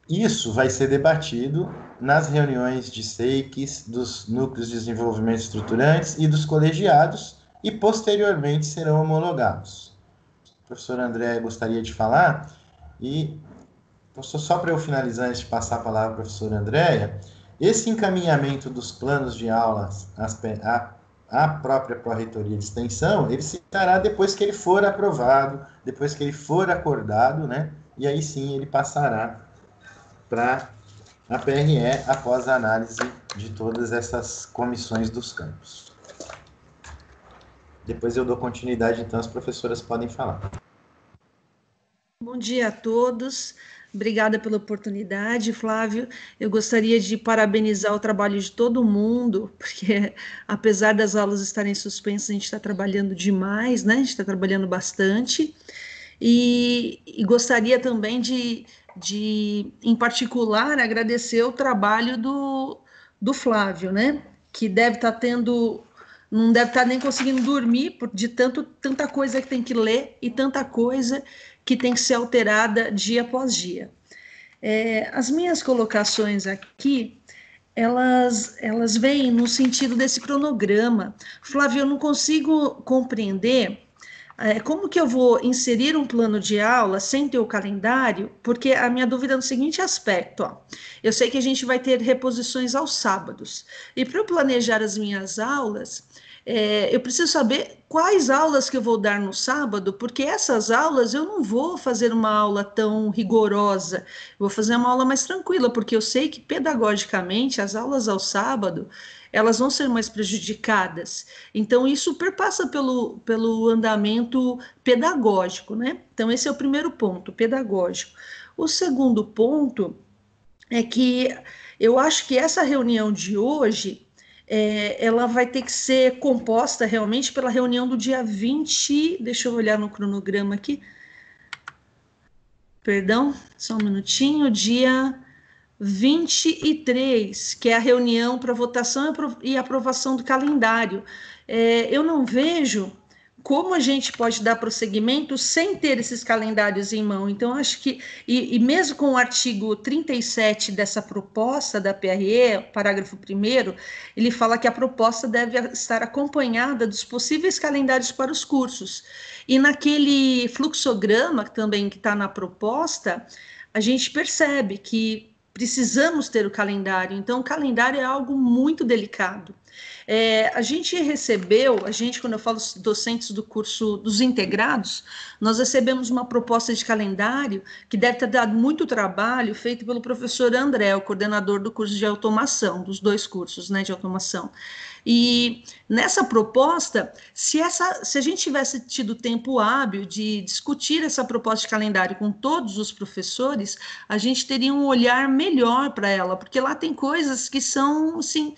isso vai ser debatido nas reuniões de SEICs, dos núcleos de desenvolvimento estruturantes e dos colegiados, e posteriormente serão homologados. O professor André gostaria de falar, e só para eu finalizar, antes de passar a palavra à professora Andréia, esse encaminhamento dos planos de aulas à própria Pró-Reitoria de Extensão, ele se dará depois que ele for aprovado, depois que ele for acordado, né? E aí sim ele passará para a PRE após a análise de todas essas comissões dos campos. Depois eu dou continuidade, então as professoras podem falar. Bom dia a todos. Obrigada pela oportunidade, Flávio. Eu gostaria de parabenizar o trabalho de todo mundo, porque apesar das aulas estarem suspensas, a gente está trabalhando demais, né? A gente está trabalhando bastante. E gostaria também de, em particular, agradecer o trabalho do Flávio, né? Que deve estar tendo, não deve estar nem conseguindo dormir de tanta coisa que tem que ler e tanta coisa que tem que ser alterada dia após dia. As minhas colocações aqui, elas vêm no sentido desse cronograma. Flávio, eu não consigo compreender como que eu vou inserir um plano de aula sem ter o calendário, porque a minha dúvida é no seguinte aspecto, ó. Eu sei que a gente vai ter reposições aos sábados, e para eu planejar as minhas aulas, eu preciso saber quais aulas que eu vou dar no sábado, porque essas aulas eu não vou fazer uma aula tão rigorosa, eu vou fazer uma aula mais tranquila, porque eu sei que pedagogicamente as aulas ao sábado, elas vão ser mais prejudicadas. Então, isso perpassa pelo andamento pedagógico, né? Então, esse é o primeiro ponto, pedagógico. O segundo ponto é que eu acho que essa reunião de hoje, ela vai ter que ser composta realmente pela reunião do dia 20, deixa eu olhar no cronograma aqui, perdão, só um minutinho, dia 23, que é a reunião para votação e aprovação do calendário. Eu não vejo como a gente pode dar prosseguimento sem ter esses calendários em mão. Então, acho que, e mesmo com o artigo 37 dessa proposta da PRE, parágrafo 1º, ele fala que a proposta deve estar acompanhada dos possíveis calendários para os cursos. E naquele fluxograma também que está na proposta, a gente percebe que precisamos ter o calendário. Então, o calendário é algo muito delicado. A gente recebeu, quando eu falo docentes do curso dos integrados, nós recebemos uma proposta de calendário que deve ter dado muito trabalho, feito pelo professor André, o coordenador do curso de automação, dos 2 cursos, né, de automação. E nessa proposta, se a gente tivesse tido tempo hábil de discutir essa proposta de calendário com todos os professores, a gente teria um olhar melhor para ela, porque lá tem coisas que são, assim,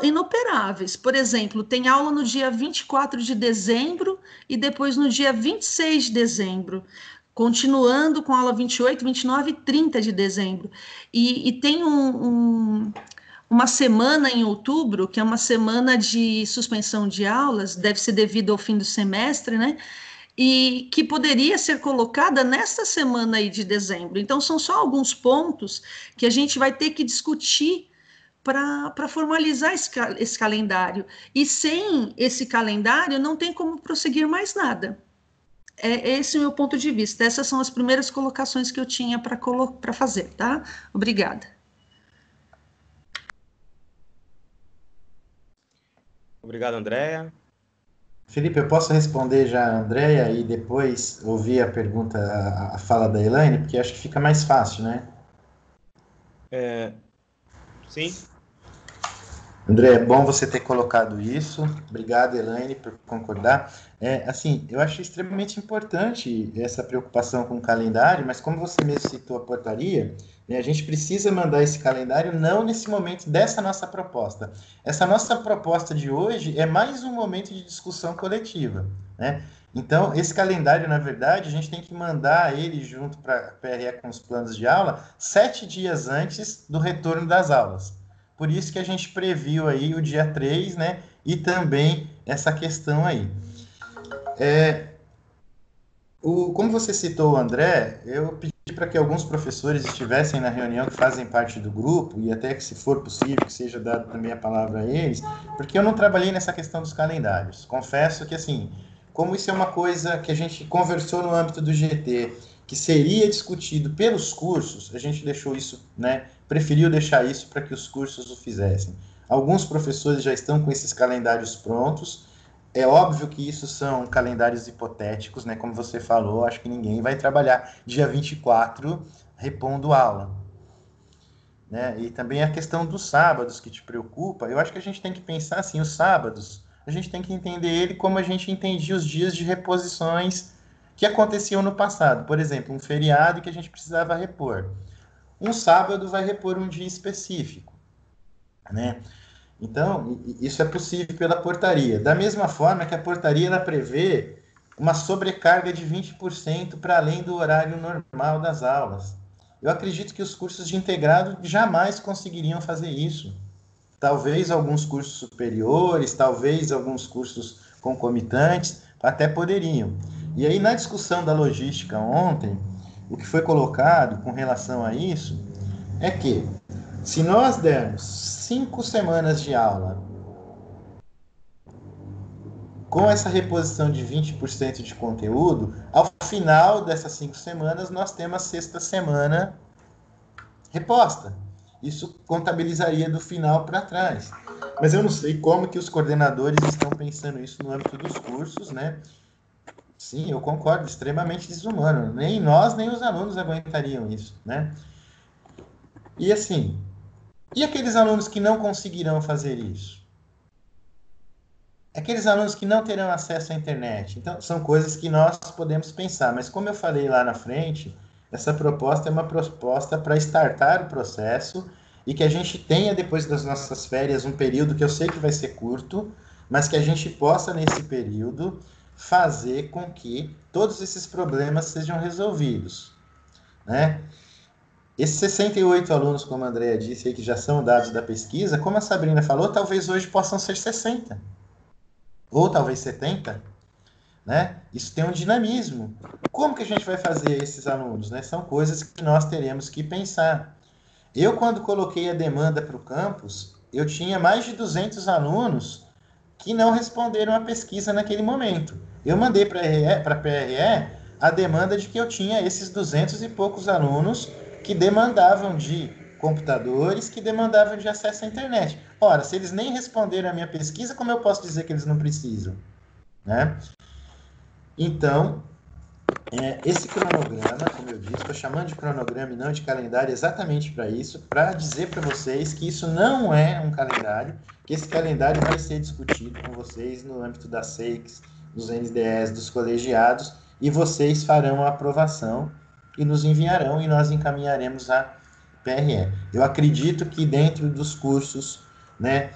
inoperáveis. Por exemplo, tem aula no dia 24 de dezembro e depois no dia 26 de dezembro, continuando com a aula 28, 29 e 30 de dezembro. E tem uma semana em outubro, que é uma semana de suspensão de aulas, deve ser devido ao fim do semestre, né? E que poderia ser colocada nesta semana aí de dezembro. Então, são só alguns pontos que a gente vai ter que discutir para formalizar esse calendário. E sem esse calendário, não tem como prosseguir mais nada. Esse é o meu ponto de vista. Essas são as primeiras colocações que eu tinha para fazer, tá? Obrigada. Obrigado, Andréia. Felipe, eu posso responder já a Andréia e depois ouvir a pergunta, a fala da Elaine, porque acho que fica mais fácil, né? Sim. André, é bom você ter colocado isso. Obrigado, Elaine, por concordar. Assim, eu acho extremamente importante essa preocupação com o calendário, mas como você mesmo citou a portaria, né, a gente precisa mandar esse calendário não nesse momento dessa nossa proposta. Essa nossa proposta de hoje é mais um momento de discussão coletiva, né? Então, esse calendário, na verdade, a gente tem que mandar ele junto para a PRE com os planos de aula 7 dias antes do retorno das aulas. Por isso que a gente previu aí o dia 3, né? E também essa questão aí. Como você citou o André, eu pedi para que alguns professores estivessem na reunião, que fazem parte do grupo, e até que, se for possível, que seja dado também a palavra a eles, porque eu não trabalhei nessa questão dos calendários. Confesso que, assim, como isso é uma coisa que a gente conversou no âmbito do GT, que seria discutido pelos cursos, a gente deixou isso, né? Preferiu deixar isso para que os cursos o fizessem. Alguns professores já estão com esses calendários prontos. É óbvio que isso são calendários hipotéticos, né? Como você falou, acho que ninguém vai trabalhar dia 24 repondo aula, né? E também a questão dos sábados que te preocupa, eu acho que a gente tem que pensar assim, os sábados, a gente tem que entender ele como a gente entendia os dias de reposições que aconteciam no passado. Por exemplo, um feriado que a gente precisava repor. Um sábado vai repor um dia específico, né? Então, isso é possível pela portaria. Da mesma forma que a portaria ela prevê uma sobrecarga de 20% para além do horário normal das aulas. Eu acredito que os cursos de integrado jamais conseguiriam fazer isso. Talvez alguns cursos superiores, talvez alguns cursos concomitantes, até poderiam. E aí, na discussão da logística ontem, o que foi colocado com relação a isso é que, se nós dermos 5 semanas de aula com essa reposição de 20% de conteúdo, ao final dessas 5 semanas, nós temos a 6ª semana reposta. Isso contabilizaria do final para trás. Mas eu não sei como que os coordenadores estão pensando isso no âmbito dos cursos, né? Sim, eu concordo, extremamente desumano. Nem nós, nem os alunos aguentariam isso, né? E assim, e aqueles alunos que não conseguirão fazer isso? Aqueles alunos que não terão acesso à internet? Então, são coisas que nós podemos pensar, mas como eu falei lá na frente, essa proposta é uma proposta para startar o processo e que a gente tenha, depois das nossas férias, um período que eu sei que vai ser curto, mas que a gente possa, nesse período, fazer com que todos esses problemas sejam resolvidos, né? Esses 68 alunos, como a Andrea disse aí, que já são dados da pesquisa, como a Sabrina falou, talvez hoje possam ser 60. ou talvez 70, né? Isso tem um dinamismo. Como que a gente vai fazer esses alunos, né? São coisas que nós teremos que pensar. Eu, quando coloquei a demanda para o campus, eu tinha mais de 200 alunos que não responderam à pesquisa naquele momento. Eu mandei para a PRE a demanda de que eu tinha esses 200 e poucos alunos que demandavam de computadores, que demandavam de acesso à internet. Ora, se eles nem responderam à minha pesquisa, como eu posso dizer que eles não precisam, né? Então, esse cronograma, como eu disse, estou chamando de cronograma e não de calendário exatamente para isso, para dizer para vocês que isso não é um calendário, que esse calendário vai ser discutido com vocês no âmbito das SEICs, dos NDEs, dos colegiados, e vocês farão a aprovação e nos enviarão e nós encaminharemos a PRE. Eu acredito que dentro dos cursos, né,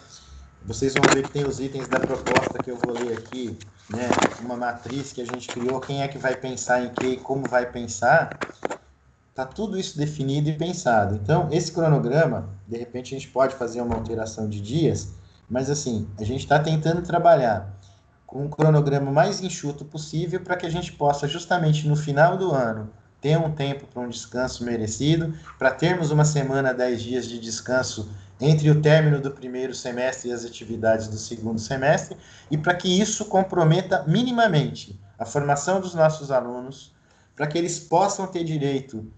vocês vão ver que tem os itens da proposta que eu vou ler aqui, né, uma matriz que a gente criou, quem é que vai pensar em que, como vai pensar, tá tudo isso definido e pensado. Então, esse cronograma, de repente a gente pode fazer uma alteração de dias, mas assim, a gente está tentando trabalhar com um cronograma mais enxuto possível para que a gente possa, justamente no final do ano, ter um tempo para um descanso merecido, para termos uma semana, 10 dias de descanso entre o término do primeiro semestre e as atividades do segundo semestre, e para que isso comprometa minimamente a formação dos nossos alunos, para que eles possam ter direito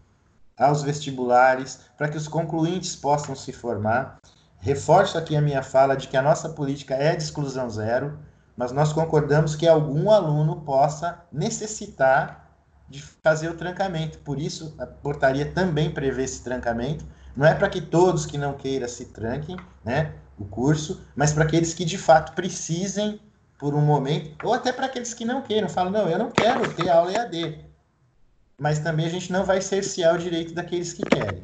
aos vestibulares, para que os concluintes possam se formar. Reforço aqui a minha fala de que a nossa política é de exclusão zero, mas nós concordamos que algum aluno possa necessitar de fazer o trancamento. Por isso, a portaria também prevê esse trancamento. Não é para que todos que não queiram se tranquem, né, o curso, mas para aqueles que de fato precisem por um momento, ou até para aqueles que não queiram, falam, não, eu não quero ter aula EAD. Mas também a gente não vai cercear o direito daqueles que querem.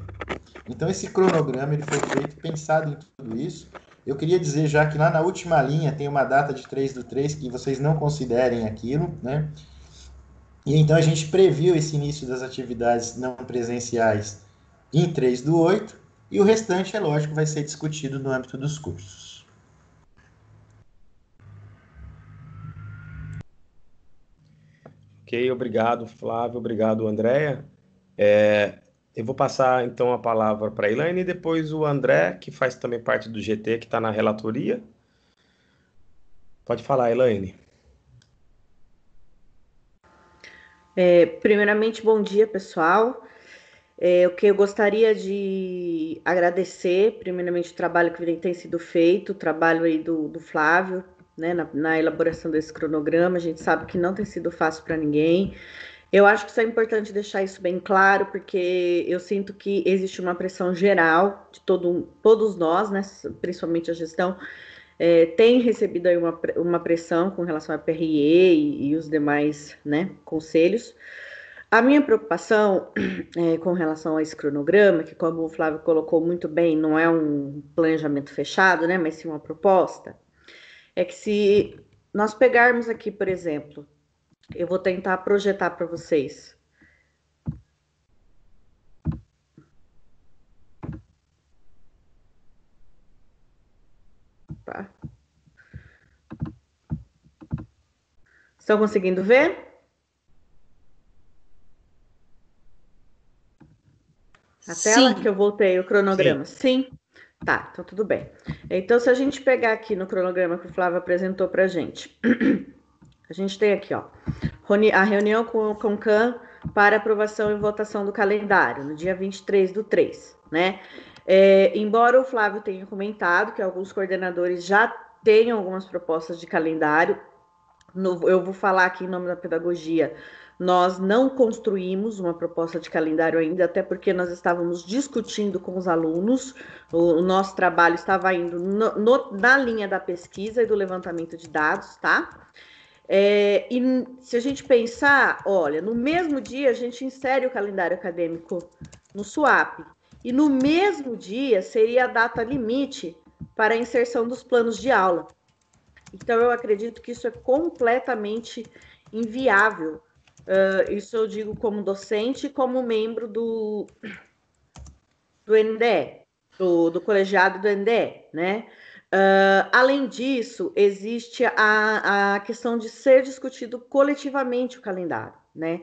Então, esse cronograma ele foi feito pensado em tudo isso. Eu queria dizer já que lá na última linha tem uma data de 3/3, que vocês não considerem aquilo, né? E então a gente previu esse início das atividades não presenciais em 3/8, e o restante, é lógico, vai ser discutido no âmbito dos cursos. Ok, obrigado, Flávio, obrigado, Andréia. Eu vou passar, então, a palavra para a Elaine e depois o André, que faz também parte do GT, que está na relatoria. Pode falar, Elaine. Primeiramente, bom dia, pessoal. O que eu gostaria de agradecer, primeiramente, o trabalho que tem sido feito, o trabalho aí do Flávio, né, na elaboração desse cronograma. A gente sabe que não tem sido fácil para ninguém. Eu acho que isso é importante deixar isso bem claro, porque eu sinto que existe uma pressão geral de todos nós, né, principalmente a gestão, tem recebido aí uma pressão com relação à PRE e os demais, né, conselhos. A minha preocupação com relação a esse cronograma, que como o Flávio colocou muito bem, não é um planejamento fechado, né, mas sim uma proposta, é que se nós pegarmos aqui, por exemplo, eu vou tentar projetar para vocês. Tá. Estão conseguindo ver? A tela que eu voltei, o cronograma. Sim. Tá, então tudo bem. Então, se a gente pegar aqui no cronograma que o Flávio apresentou para a gente tem aqui, ó, a reunião com o CONCAN para aprovação e votação do calendário, no dia 23/3, né? Embora o Flávio tenha comentado que alguns coordenadores já tenham algumas propostas de calendário, eu vou falar aqui em nome da pedagogia, nós não construímos uma proposta de calendário ainda, até porque nós estávamos discutindo com os alunos, o nosso trabalho estava indo na linha da pesquisa e do levantamento de dados, tá? E se a gente pensar, olha, no mesmo dia a gente insere o calendário acadêmico no SUAP, e no mesmo dia seria a data limite para a inserção dos planos de aula. Então, eu acredito que isso é completamente inviável. Isso eu digo como docente e como membro do NDE, do colegiado do NDE, né? Além disso, existe a questão de ser discutido coletivamente o calendário, né?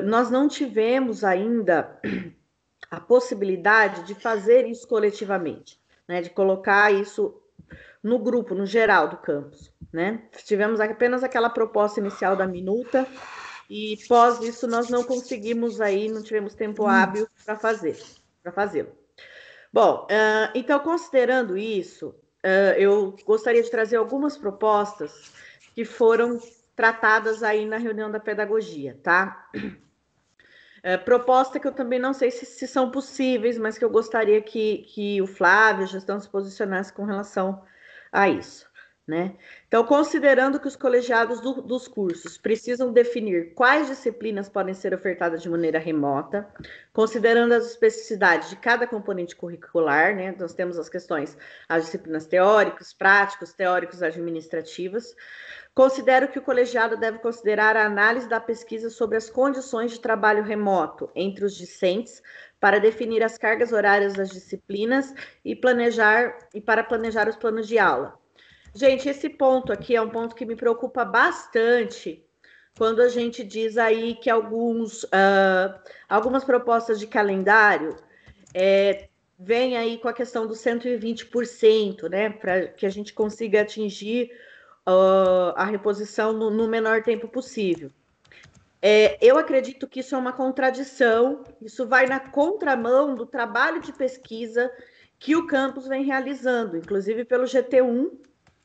Nós não tivemos ainda a possibilidade de fazer isso coletivamente, né? De colocar isso no grupo, no geral do campus, né? Tivemos apenas aquela proposta inicial da minuta e pós isso nós não conseguimos aí, não tivemos tempo hábil para fazê-lo. Bom, então considerando isso, eu gostaria de trazer algumas propostas que foram tratadas aí na reunião da pedagogia, tá? Proposta que eu também não sei se são possíveis, mas que eu gostaria que o Flávio, a gestão, se posicionasse com relação a isso, né? Então, considerando que os colegiados dos cursos precisam definir quais disciplinas podem ser ofertadas de maneira remota, considerando as especificidades de cada componente curricular, né? Nós temos as questões, as disciplinas teóricos, práticos, teóricos, administrativas. Considero que o colegiado deve considerar a análise da pesquisa sobre as condições de trabalho remoto entre os discentes para definir as cargas horárias das disciplinas e para planejar os planos de aula. Gente, esse ponto aqui é um ponto que me preocupa bastante quando a gente diz aí que algumas propostas de calendário vêm aí com a questão dos 120%, né, para que a gente consiga atingir a reposição no menor tempo possível. Eu acredito que isso é uma contradição, isso vai na contramão do trabalho de pesquisa que o campus vem realizando, inclusive pelo GT1,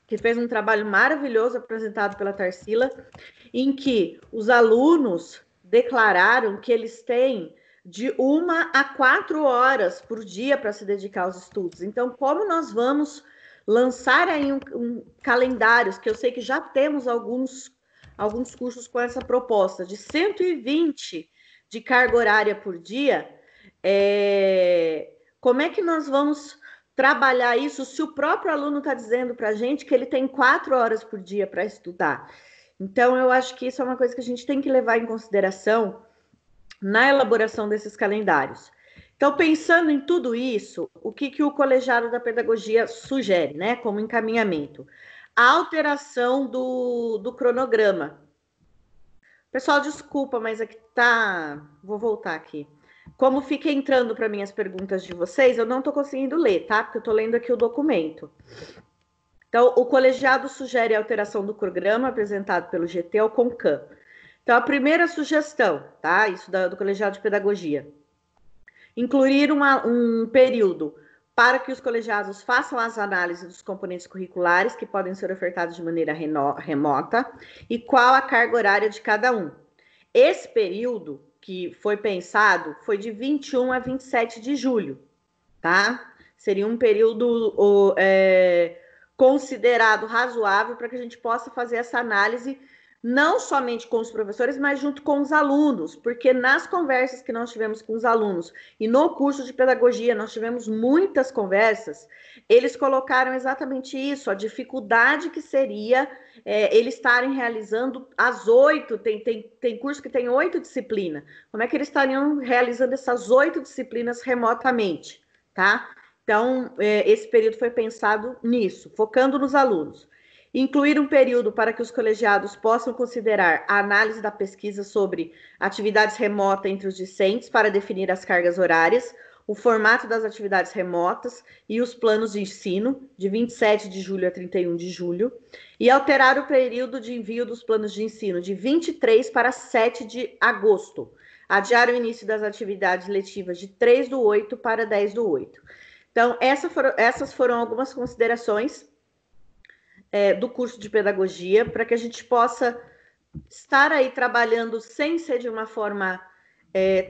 que fez um trabalho maravilhoso apresentado pela Tarsila, em que os alunos declararam que eles têm de 1 a 4 horas por dia para se dedicar aos estudos. Então, como nós vamos lançar aí calendários, que eu sei que já temos alguns cursos com essa proposta, de 120 de carga horária por dia, como é que nós vamos trabalhar isso se o próprio aluno está dizendo para a gente que ele tem 4 horas por dia para estudar? Então, eu acho que isso é uma coisa que a gente tem que levar em consideração na elaboração desses calendários. Então, pensando em tudo isso, o que o colegiado da pedagogia sugere, né, como encaminhamento? A alteração do cronograma. Pessoal, desculpa, mas aqui tá... Vou voltar aqui. Como fica entrando para mim as perguntas de vocês, eu não estou conseguindo ler, tá? Porque eu estou lendo aqui o documento. Então, o colegiado sugere a alteração do cronograma apresentado pelo GT ao CONCAM. Então, a primeira sugestão, tá? Isso do colegiado de pedagogia. Incluir um período para que os colegiados façam as análises dos componentes curriculares que podem ser ofertados de maneira remota e qual a carga horária de cada um. Esse período que foi pensado foi de 21 a 27 de julho, tá? Seria um período considerado razoável para que a gente possa fazer essa análise não somente com os professores, mas junto com os alunos, porque nas conversas que nós tivemos com os alunos e no curso de pedagogia nós tivemos muitas conversas, eles colocaram exatamente isso, a dificuldade que seria eles estarem realizando as 8, tem curso que tem 8 disciplinas, como é que eles estariam realizando essas 8 disciplinas remotamente, tá? Então, esse período foi pensado nisso, focando nos alunos. Incluir um período para que os colegiados possam considerar a análise da pesquisa sobre atividades remotas entre os discentes para definir as cargas horárias, o formato das atividades remotas e os planos de ensino, de 27 de julho a 31 de julho, e alterar o período de envio dos planos de ensino de 23 para 7 de agosto, adiar o início das atividades letivas de 3/8 para 10/8. Então, essas foram algumas considerações do curso de pedagogia, para que a gente possa estar aí trabalhando sem ser de uma forma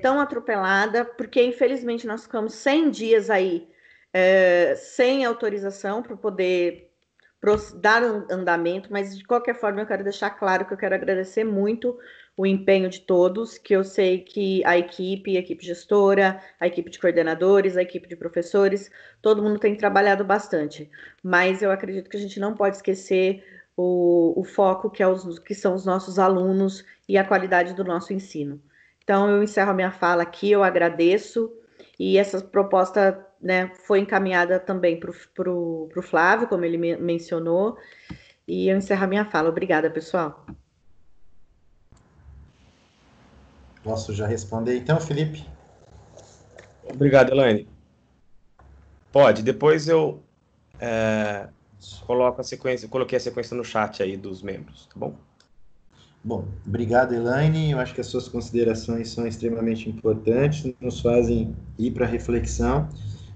tão atropelada, porque infelizmente nós ficamos 100 dias aí sem autorização para poder dar um andamento, mas de qualquer forma eu quero deixar claro que eu quero agradecer muito o empenho de todos, que eu sei que a equipe gestora, a equipe de coordenadores, a equipe de professores, todo mundo tem trabalhado bastante, mas eu acredito que a gente não pode esquecer o foco que são os nossos alunos e a qualidade do nosso ensino. Então, eu encerro a minha fala aqui, eu agradeço E essa proposta, né, foi encaminhada também para o Flávio, como ele mencionou, e eu encerro a minha fala. Obrigada, pessoal. Posso já responder então, Felipe? Obrigado, Elaine. Pode, depois eu coloquei a sequência no chat aí dos membros, tá bom? Bom, obrigado, Elaine. Eu acho que as suas considerações são extremamente importantes, nos fazem ir para a reflexão,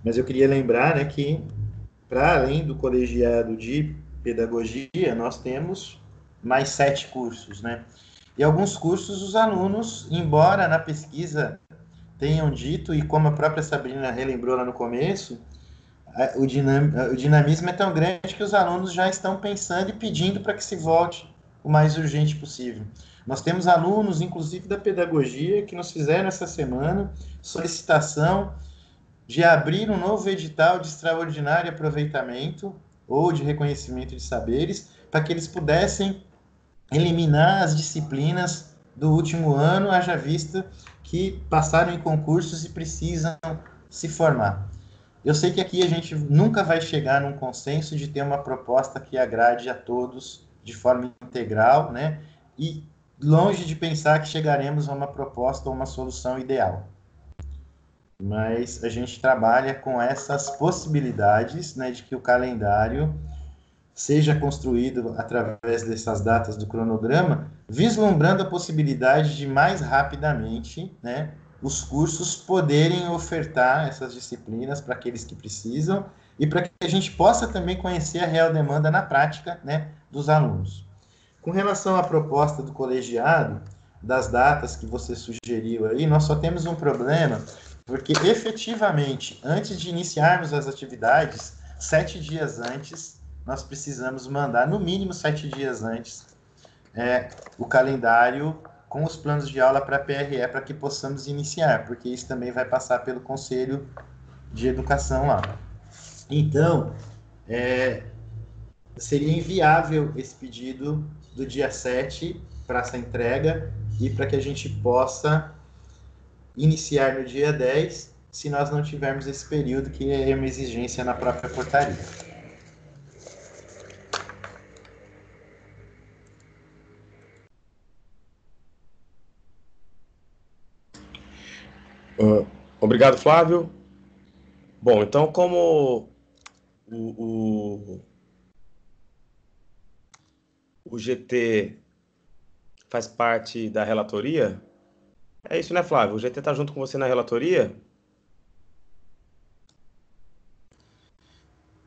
mas eu queria lembrar, né, que, para além do colegiado de pedagogia, nós temos mais 7 cursos, né? E alguns cursos, os alunos, embora na pesquisa tenham dito, e como a própria Sabrina relembrou lá no começo, o dinamismo é tão grande que os alunos já estão pensando e pedindo para que se volte o mais urgente possível. Nós temos alunos, inclusive da pedagogia, que nos fizeram essa semana solicitação de abrir um novo edital de extraordinário aproveitamento ou de reconhecimento de saberes, para que eles pudessem eliminar as disciplinas do último ano, haja vista que passaram em concursos e precisam se formar. Eu sei que aqui a gente nunca vai chegar num consenso de ter uma proposta que agrade a todos de forma integral, né? E longe de pensar que chegaremos a uma proposta ou uma solução ideal. Mas a gente trabalha com essas possibilidades, né, de que o calendário seja construído através dessas datas do cronograma, vislumbrando a possibilidade de mais rapidamente, né, os cursos poderem ofertar essas disciplinas para aqueles que precisam e para que a gente possa também conhecer a real demanda na prática, né, dos alunos. Com relação à proposta do colegiado, das datas que você sugeriu aí, nós só temos um problema, porque efetivamente, antes de iniciarmos as atividades, 7 dias antes, nós precisamos mandar, no mínimo 7 dias antes, o calendário com os planos de aula para a PRE, para que possamos iniciar, porque isso também vai passar pelo Conselho de Educação lá. Então, seria inviável esse pedido do dia 7 para essa entrega e para que a gente possa iniciar no dia 10, se nós não tivermos esse período, que é uma exigência na própria portaria. Obrigado, Flávio. Bom, então, como o GT faz parte da relatoria, é isso, né, Flávio? O GT está junto com você na relatoria?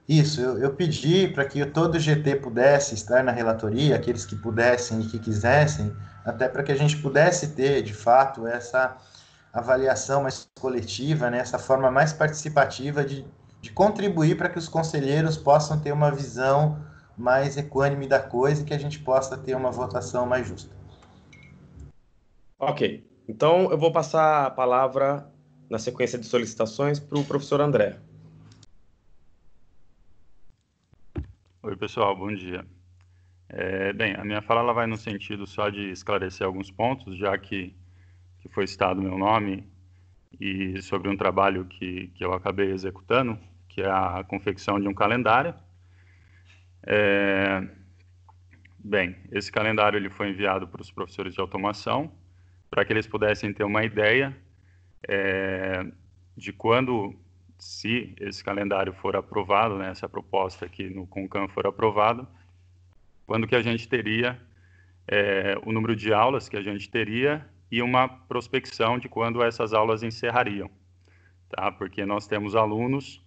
Isso, eu pedi para que todo o GT pudesse estar na relatoria, aqueles que pudessem e que quisessem, até para que a gente pudesse ter, de fato, essa avaliação mais coletiva, né, essa forma mais participativa de contribuir para que os conselheiros possam ter uma visão mais equânime da coisa e que a gente possa ter uma votação mais justa. Ok. Então, eu vou passar a palavra na sequência de solicitações para o professor André. Oi, pessoal, bom dia. Bem, a minha fala ela vai no sentido só de esclarecer alguns pontos, já que foi citado meu nome, e sobre um trabalho que eu acabei executando, que é a confecção de um calendário. Bem, esse calendário ele foi enviado para os professores de automação, para que eles pudessem ter uma ideia de quando, se esse calendário for aprovado, né, essa proposta aqui no CONCAN for aprovado, quando que a gente teria o número de aulas que a gente teria e uma prospecção de quando essas aulas encerrariam, tá? Porque nós temos alunos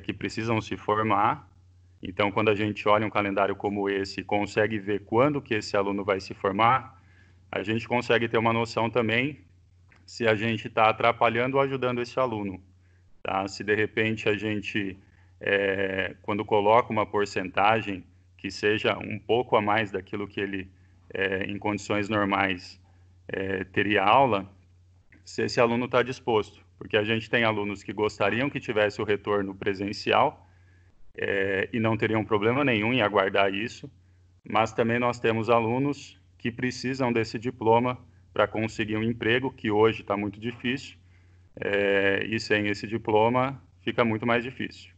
que precisam se formar, então quando a gente olha um calendário como esse e consegue ver quando que esse aluno vai se formar, a gente consegue ter uma noção também se a gente está atrapalhando ou ajudando esse aluno, tá? Se de repente a gente, quando coloca uma porcentagem que seja um pouco a mais daquilo que ele, em condições normais, teria aula, se esse aluno está disposto. Porque a gente tem alunos que gostariam que tivesse o retorno presencial e não teriam problema nenhum em aguardar isso, mas também nós temos alunos que precisam desse diploma para conseguir um emprego, que hoje está muito difícil, e sem esse diploma fica muito mais difícil,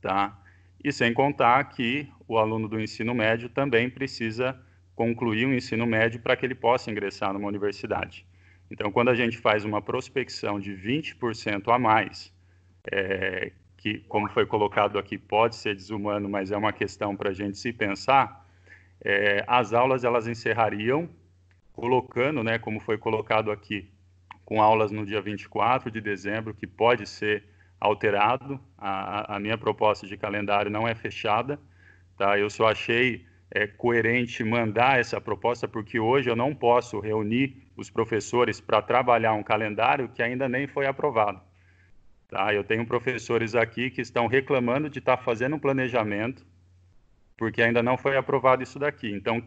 tá? E sem contar que o aluno do ensino médio também precisa concluir o ensino médio para que ele possa ingressar numa universidade. Então, quando a gente faz uma prospecção de 20% a mais, que, como foi colocado aqui, pode ser desumano, mas é uma questão para a gente se pensar, as aulas elas encerrariam colocando, né, como foi colocado aqui, com aulas no dia 24 de dezembro, que pode ser alterado. A minha proposta de calendário não é fechada, tá? Eu só achei coerente mandar essa proposta, porque hoje eu não posso reunir os professores para trabalhar um calendário que ainda nem foi aprovado. Tá? Eu tenho professores aqui que estão reclamando de estar fazendo um planejamento, porque ainda não foi aprovado isso daqui. Então,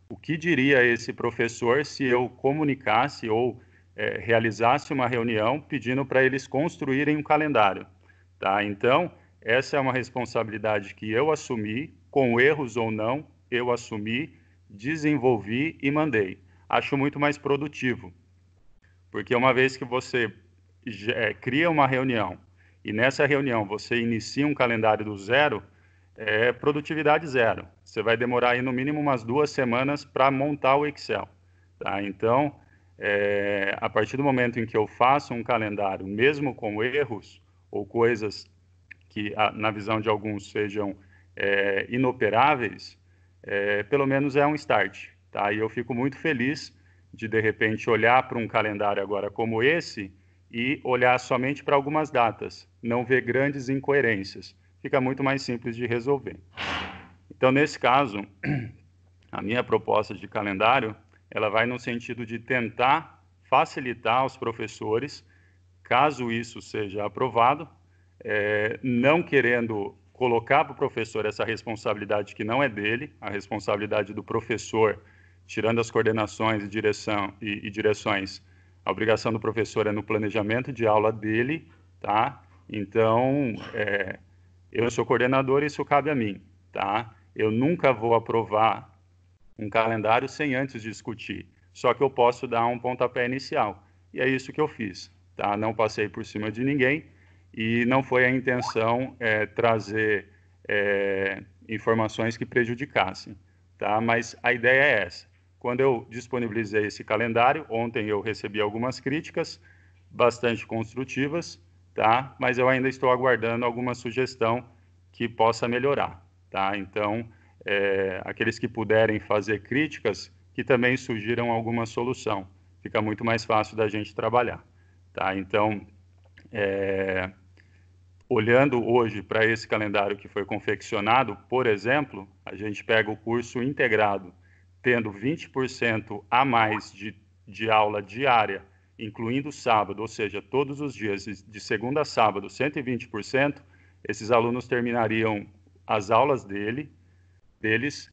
o que diria esse professor se eu comunicasse ou realizasse uma reunião pedindo para eles construírem um calendário? Tá? Então, essa é uma responsabilidade que eu assumi, com erros ou não, eu assumi, desenvolvi e mandei. Acho muito mais produtivo, porque uma vez que você cria uma reunião e nessa reunião você inicia um calendário do zero, produtividade zero. Você vai demorar aí no mínimo umas 2 semanas para montar o Excel. Tá? Então, a partir do momento em que eu faço um calendário, mesmo com erros ou coisas que, na visão de alguns, sejam inoperáveis, pelo menos é um start. Tá? E eu fico muito feliz de repente, olhar para um calendário agora como esse e olhar somente para algumas datas, não ver grandes incoerências. Fica muito mais simples de resolver. Então, nesse caso, a minha proposta de calendário, ela vai no sentido de tentar facilitar aos professores, caso isso seja aprovado, não querendo colocar para o professor essa responsabilidade que não é dele, a responsabilidade do professor, tirando as coordenações e direções, a obrigação do professor é no planejamento de aula dele, tá? Então, eu sou coordenador e isso cabe a mim, tá? Eu nunca vou aprovar um calendário sem antes discutir, só que eu posso dar um pontapé inicial, e é isso que eu fiz, tá? Não passei por cima de ninguém, e não foi a intenção trazer informações que prejudicassem, tá? Mas a ideia é essa. Quando eu disponibilizei esse calendário, ontem eu recebi algumas críticas bastante construtivas, tá? Mas eu ainda estou aguardando alguma sugestão que possa melhorar, tá? Então, aqueles que puderem fazer críticas, que também sugiram alguma solução. Fica muito mais fácil da gente trabalhar, tá? Então, olhando hoje para esse calendário que foi confeccionado, por exemplo, a gente pega o curso integrado, tendo 20% a mais de aula diária, incluindo sábado, ou seja, todos os dias, de segunda a sábado, 120%, esses alunos terminariam as aulas deles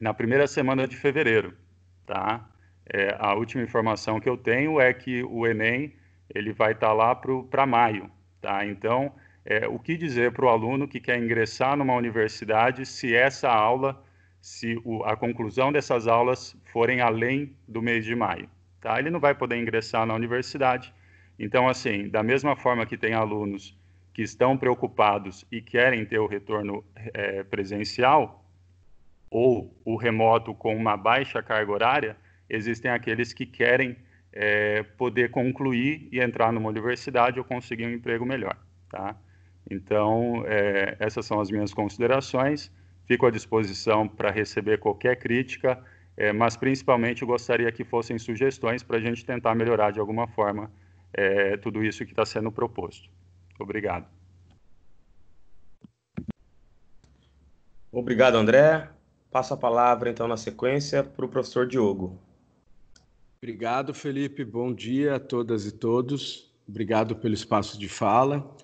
na primeira semana de fevereiro, tá? A última informação que eu tenho é que o Enem ele vai estar lá para maio, tá? Então, o que dizer para o aluno que quer ingressar numa universidade se a conclusão dessas aulas forem além do mês de maio, tá? Ele não vai poder ingressar na universidade. Então, assim, da mesma forma que tem alunos que estão preocupados e querem ter o retorno presencial ou o remoto com uma baixa carga horária, existem aqueles que querem poder concluir e entrar numa universidade ou conseguir um emprego melhor, tá? Então, essas são as minhas considerações. Fico à disposição para receber qualquer crítica, mas principalmente gostaria que fossem sugestões para a gente tentar melhorar de alguma forma tudo isso que está sendo proposto. Obrigado. Obrigado, André. Passo a palavra, então, na sequência, para o professor Diogo. Obrigado, Felipe. Bom dia a todas e todos. Obrigado pelo espaço de fala.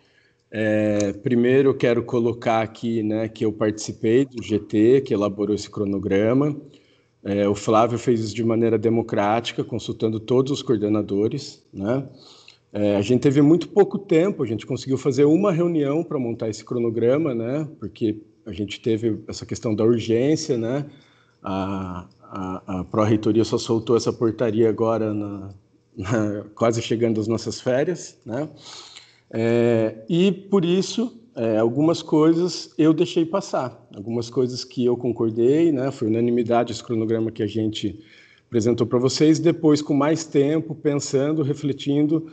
Primeiro, quero colocar aqui, né, que eu participei do GT, que elaborou esse cronograma. O Flávio fez isso de maneira democrática, consultando todos os coordenadores, né? A gente teve muito pouco tempo, a gente conseguiu fazer uma reunião para montar esse cronograma, né? Porque a gente teve essa questão da urgência, né? A Pró-Reitoria só soltou essa portaria agora quase chegando às nossas férias, né? E por isso, algumas coisas eu deixei passar, algumas coisas que eu concordei, né? Foi unanimidade esse cronograma que a gente apresentou para vocês. Depois, com mais tempo, pensando, refletindo,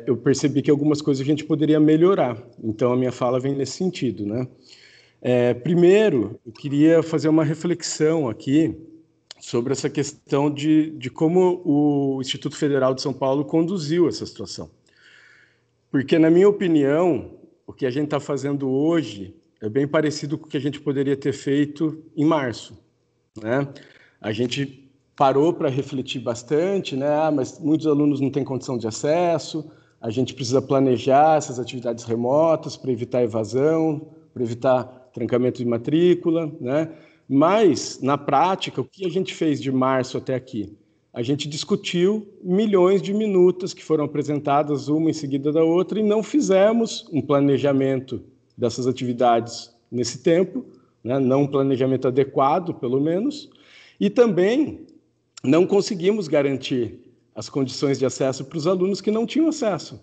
eu percebi que algumas coisas a gente poderia melhorar. Então, a minha fala vem nesse sentido, né? Primeiro, eu queria fazer uma reflexão aqui sobre essa questão de como o Instituto Federal de São Paulo conduziu essa situação. Porque, na minha opinião, o que a gente está fazendo hoje é bem parecido com o que a gente poderia ter feito em março, né? A gente parou para refletir bastante, né? Mas muitos alunos não têm condição de acesso, a gente precisa planejar essas atividades remotas para evitar evasão, para evitar trancamento de matrícula, né? Mas, na prática, o que a gente fez de março até aqui? A gente discutiu milhões de minutas que foram apresentadas uma em seguida da outra e não fizemos um planejamento dessas atividades nesse tempo, né? Não um planejamento adequado, pelo menos, e também não conseguimos garantir as condições de acesso para os alunos que não tinham acesso,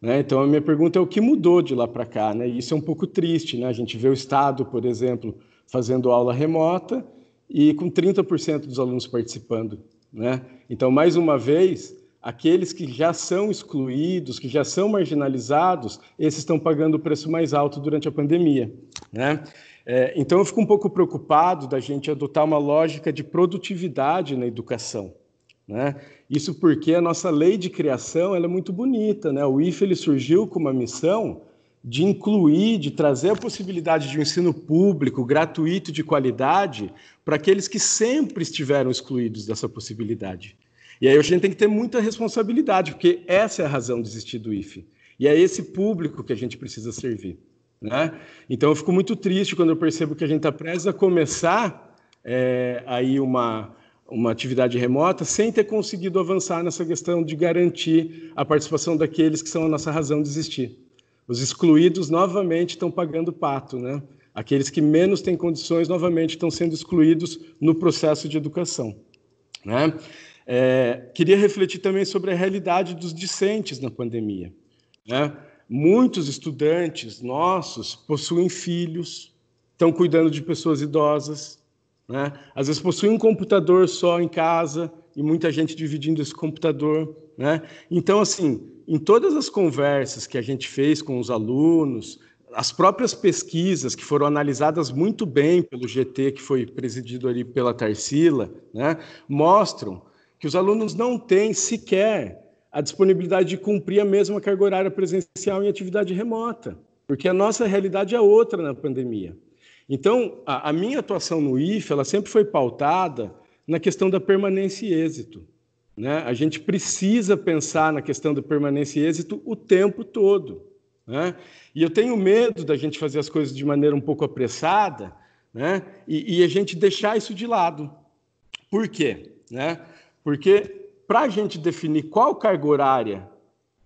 né? Então, a minha pergunta é o que mudou de lá para cá, né? E isso é um pouco triste, né? A gente vê o Estado, por exemplo, fazendo aula remota e com 30% dos alunos participando, né? Então, mais uma vez, aqueles que já são excluídos, que já são marginalizados, esses estão pagando o preço mais alto durante a pandemia, né? Então, eu fico um pouco preocupado da gente adotar uma lógica de produtividade na educação, né? Isso porque a nossa lei de criação ela é muito bonita, né? O IFE ele surgiu com uma missão de incluir, de trazer a possibilidade de um ensino público, gratuito, de qualidade, para aqueles que sempre estiveram excluídos dessa possibilidade. E aí a gente tem que ter muita responsabilidade, porque essa é a razão de existir do IFE. E é esse público que a gente precisa servir, né? Então eu fico muito triste quando eu percebo que a gente está prestes a começar aí uma atividade remota sem ter conseguido avançar nessa questão de garantir a participação daqueles que são a nossa razão de existir. Os excluídos, novamente, estão pagando pato, né? Aqueles que menos têm condições, novamente, estão sendo excluídos no processo de educação, né? Queria refletir também sobre a realidade dos discentes na pandemia, né? Muitos estudantes nossos possuem filhos, estão cuidando de pessoas idosas, né? Às vezes possuem um computador só em casa e muita gente dividindo esse computador, né? Então, assim, em todas as conversas que a gente fez com os alunos, as próprias pesquisas que foram analisadas muito bem pelo GT, que foi presidido ali pela Tarsila, né, mostram que os alunos não têm sequer a disponibilidade de cumprir a mesma carga horária presencial em atividade remota, porque a nossa realidade é outra na pandemia. Então, a minha atuação no IFE, ela sempre foi pautada na questão da permanência e êxito, né? A gente precisa pensar na questão da permanência e êxito o tempo todo, né? E eu tenho medo da gente fazer as coisas de maneira um pouco apressada, né? E a gente deixar isso de lado. Por quê? Né? Porque para a gente definir qual carga horária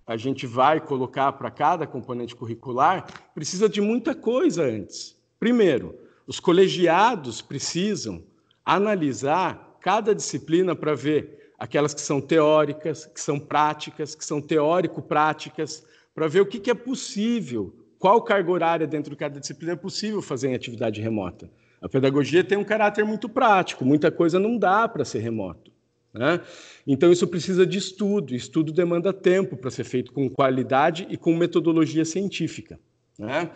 a gente vai colocar para cada componente curricular, precisa de muita coisa antes. Primeiro, os colegiados precisam analisar cada disciplina para ver aquelas que são teóricas, que são práticas, que são teórico-práticas, para ver o que é possível, qual carga horária dentro de cada disciplina é possível fazer em atividade remota. A pedagogia tem um caráter muito prático, muita coisa não dá para ser remoto, né? Então, isso precisa de estudo. Estudo demanda tempo para ser feito com qualidade e com metodologia científica, né?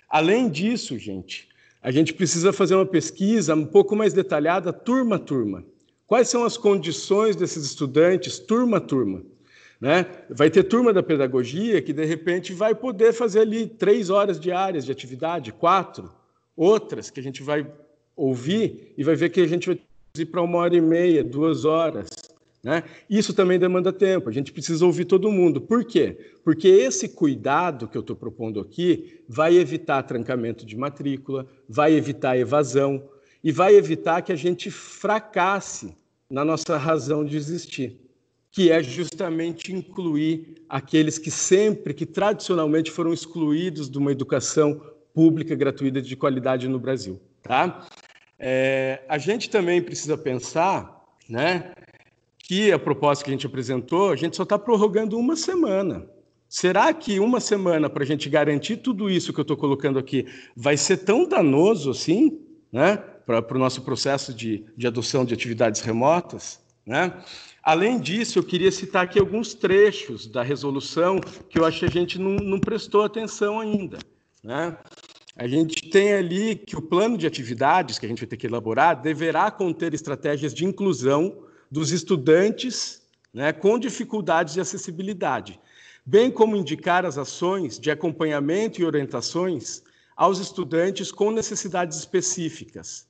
Além disso, gente, a gente precisa fazer uma pesquisa um pouco mais detalhada, turma a turma. Quais são as condições desses estudantes, turma a turma, né? Vai ter turma da pedagogia que, de repente, vai poder fazer ali 3 horas diárias de atividade, 4. Outras que a gente vai ouvir e vai ver que a gente vai ir para 1h30, 2 horas, né? Isso também demanda tempo, a gente precisa ouvir todo mundo. Por quê? Porque esse cuidado que eu estou propondo aqui vai evitar trancamento de matrícula, vai evitar evasão e vai evitar que a gente fracasse na nossa razão de existir, que é justamente incluir aqueles que sempre, que tradicionalmente foram excluídos de uma educação pública, gratuita, de qualidade no Brasil, tá? A gente também precisa pensar, né, que a proposta que a gente apresentou, a gente só está prorrogando uma semana. Será que uma semana para a gente garantir tudo isso que eu estou colocando aqui vai ser tão danoso assim, né, para o nosso processo de adoção de atividades remotas, né? Além disso, eu queria citar aqui alguns trechos da resolução que eu acho que a gente não prestou atenção ainda, né? A gente tem ali que o plano de atividades que a gente vai ter que elaborar deverá conter estratégias de inclusão dos estudantes, né, com dificuldades de acessibilidade, bem como indicar as ações de acompanhamento e orientações aos estudantes com necessidades específicas,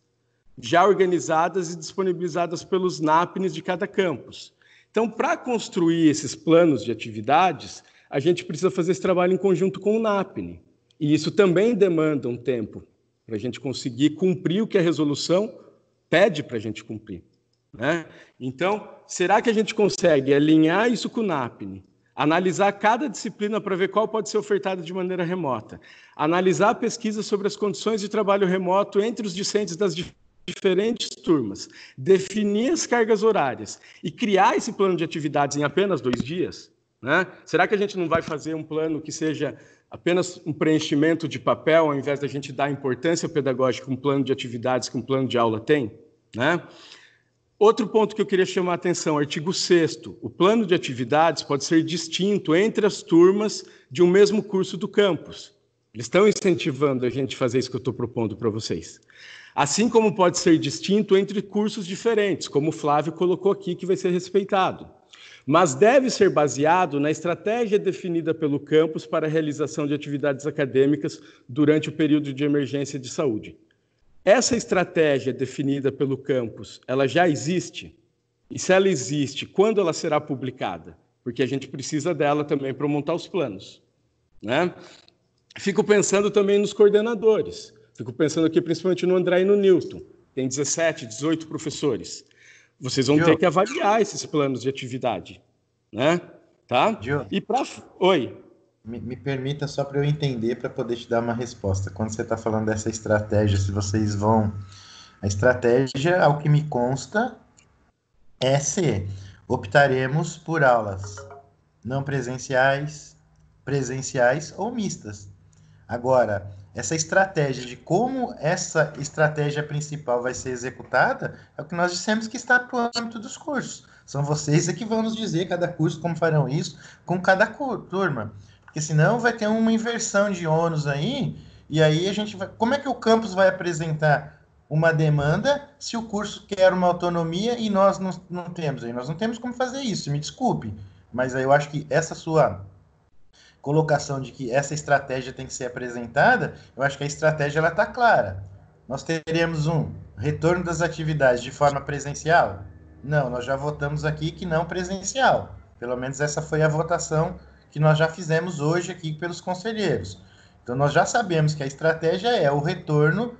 já organizadas e disponibilizadas pelos NAPNs de cada campus. Então, para construir esses planos de atividades, a gente precisa fazer esse trabalho em conjunto com o NAPN, e isso também demanda um tempo para a gente conseguir cumprir o que a resolução pede para a gente cumprir, né? Então, será que a gente consegue alinhar isso com o NAPN, analisar cada disciplina para ver qual pode ser ofertada de maneira remota, analisar a pesquisa sobre as condições de trabalho remoto entre os discentes das diferentes turmas, definir as cargas horárias e criar esse plano de atividades em apenas 2 dias? Né? Será que a gente não vai fazer um plano que seja apenas um preenchimento de papel, ao invés da gente dar a importância pedagógica que um plano de atividades, que um plano de aula tem? Né? Outro ponto que eu queria chamar a atenção, artigo 6º, o plano de atividades pode ser distinto entre as turmas de um mesmo curso do campus. Eles estão incentivando a gente a fazer isso que eu estou propondo para vocês. Assim como pode ser distinto entre cursos diferentes, como o Flávio colocou aqui, que vai ser respeitado. Mas deve ser baseado na estratégia definida pelo campus para a realização de atividades acadêmicas durante o período de emergência de saúde. Essa estratégia definida pelo campus, ela já existe? E se ela existe, quando ela será publicada? Porque a gente precisa dela também para montar os planos, né? Fico pensando também nos coordenadores. Fico pensando aqui principalmente no André e no Newton. Tem 17, 18 professores. Vocês vão ter que avaliar esses planos de atividade, né? Tá? E para... Oi. Me permita só para eu entender, para poder te dar uma resposta. Quando você está falando dessa estratégia, se vocês vão... A estratégia, ao que me consta, é se optaremos por aulas não presenciais, presenciais ou mistas. Agora, essa estratégia de como essa estratégia principal vai ser executada é o que nós dissemos que está para o âmbito dos cursos. São vocês que vão nos dizer, cada curso, como farão isso com cada turma. Porque senão vai ter uma inversão de ônus aí, e aí a gente vai... Como é que o campus vai apresentar uma demanda se o curso quer uma autonomia e nós não temos aí? Nós não temos como fazer isso, me desculpe. Mas aí eu acho que essa sua colocação de que essa estratégia tem que ser apresentada, eu acho que a estratégia ela está clara. Nós teremos um retorno das atividades de forma presencial? Não, nós já votamos aqui que não presencial. Pelo menos essa foi a votação que nós já fizemos hoje aqui pelos conselheiros. Então, nós já sabemos que a estratégia é o retorno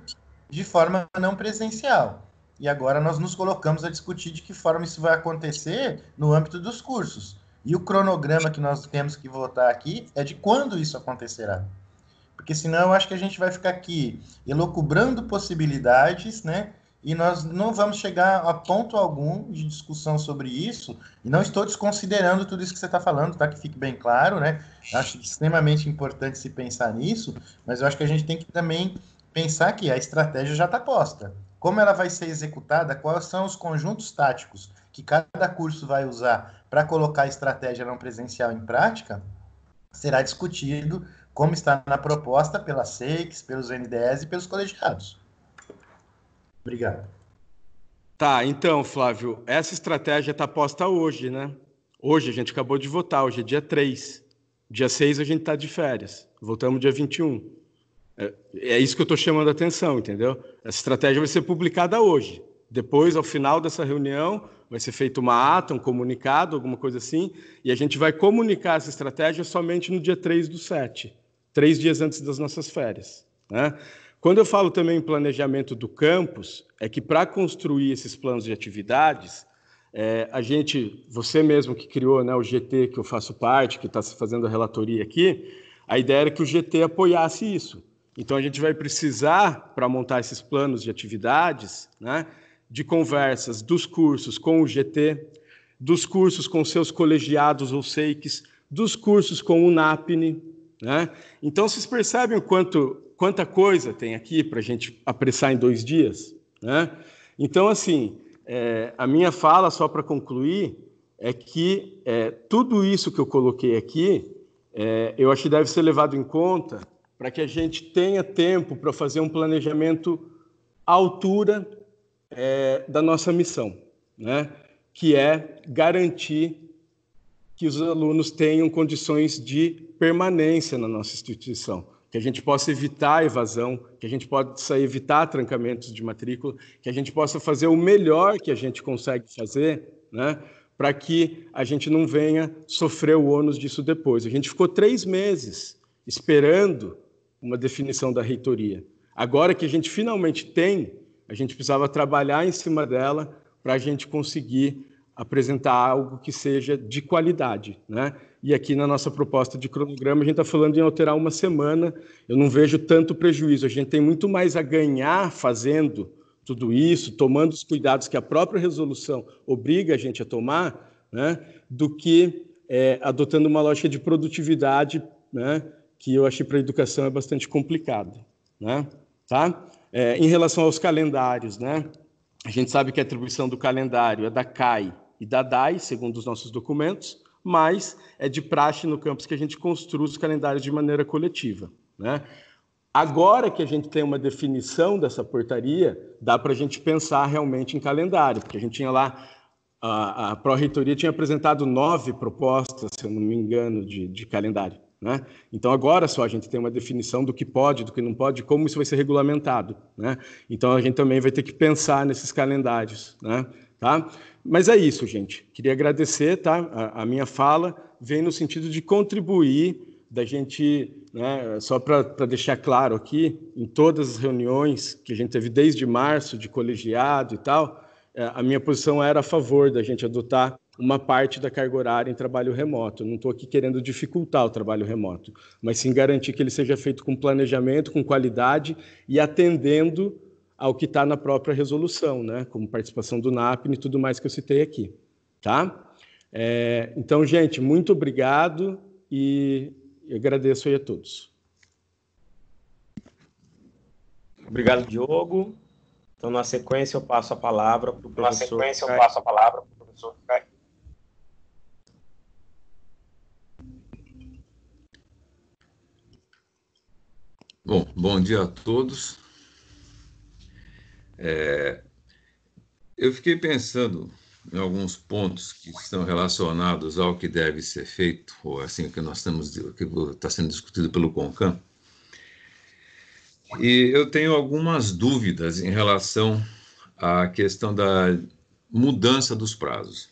de forma não presencial. E agora nós nos colocamos a discutir de que forma isso vai acontecer no âmbito dos cursos. E o cronograma que nós temos que votar aqui é de quando isso acontecerá. Porque senão eu acho que a gente vai ficar aqui elucubrando possibilidades, né? E nós não vamos chegar a ponto algum de discussão sobre isso, e não estou desconsiderando tudo isso que você está falando, tá? Que fique bem claro, né? Acho extremamente importante se pensar nisso, mas eu acho que a gente tem que também pensar que a estratégia já está posta. Como ela vai ser executada, quais são os conjuntos táticos que cada curso vai usar para colocar a estratégia não presencial em prática, será discutido como está na proposta pela SEICS, pelos NDEs e pelos colegiados. Obrigado. Tá, então, Flávio, essa estratégia está posta hoje, né? Hoje a gente acabou de votar, hoje é dia 3. Dia 6 a gente está de férias, voltamos dia 21. É isso que eu estou chamando a atenção, entendeu? Essa estratégia vai ser publicada hoje. Depois, ao final dessa reunião, vai ser feita uma ata, um comunicado, alguma coisa assim, e a gente vai comunicar essa estratégia somente no dia 3/7, 3 dias antes das nossas férias, né? Quando eu falo também em planejamento do campus, é que para construir esses planos de atividades, a gente, você mesmo que criou, né, o GT, que eu faço parte, que está fazendo a relatoria aqui, a ideia era que o GT apoiasse isso. Então, a gente vai precisar, para montar esses planos de atividades, né, de conversas dos cursos com o GT, dos cursos com seus colegiados ou SEICs, dos cursos com o NAPNE, né? Então, vocês percebem quanta coisa tem aqui para a gente apressar em 2 dias, né? Então, assim, a minha fala, só para concluir, é que tudo isso que eu coloquei aqui, eu acho que deve ser levado em conta para que a gente tenha tempo para fazer um planejamento à altura da nossa missão, né? Que é garantir que os alunos tenham condições de permanência na nossa instituição, que a gente possa evitar a evasão, que a gente possa evitar trancamentos de matrícula, que a gente possa fazer o melhor que a gente consegue fazer, né, para que a gente não venha sofrer o ônus disso depois. A gente ficou 3 meses esperando uma definição da reitoria. Agora que a gente finalmente tem, a gente precisava trabalhar em cima dela para a gente conseguir apresentar algo que seja de qualidade, né? E aqui na nossa proposta de cronograma, a gente está falando em alterar 1 semana. Eu não vejo tanto prejuízo. A gente tem muito mais a ganhar fazendo tudo isso, tomando os cuidados que a própria resolução obriga a gente a tomar, né? Do que adotando uma lógica de produtividade, né? Que eu achei para a educação é bastante complicado, né? Tá? Em relação aos calendários, né? A gente sabe que a atribuição do calendário é da CAI e da DAI, segundo os nossos documentos, mas é de praxe no campus que a gente construa os calendários de maneira coletiva, né? Agora que a gente tem uma definição dessa portaria, dá para a gente pensar realmente em calendário, porque a gente tinha lá, a Pró-Reitoria tinha apresentado 9 propostas, se eu não me engano, de calendário, né? Então, agora só a gente tem uma definição do que pode, do que não pode, como isso vai ser regulamentado, né? Então, a gente também vai ter que pensar nesses calendários, né? Tá? Mas é isso, gente. Queria agradecer, tá? A minha fala vem no sentido de contribuir, da gente, né, só para deixar claro aqui, em todas as reuniões que a gente teve desde março, de colegiado e tal, a minha posição era a favor da gente adotar uma parte da carga horária em trabalho remoto. Eu não estou aqui querendo dificultar o trabalho remoto, mas sim garantir que ele seja feito com planejamento, com qualidade e atendendo ao que está na própria resolução, né? Como participação do NAPNE e tudo mais que eu citei aqui. Tá? Então, gente, muito obrigado e agradeço aí a todos. Obrigado, Diogo. Então, na sequência, eu passo a palavra para o professor. Caio. Bom dia a todos. Eu fiquei pensando em alguns pontos que estão relacionados ao que deve ser feito, ou assim, que está sendo discutido pelo CONCAN. E eu tenho algumas dúvidas em relação à questão da mudança dos prazos.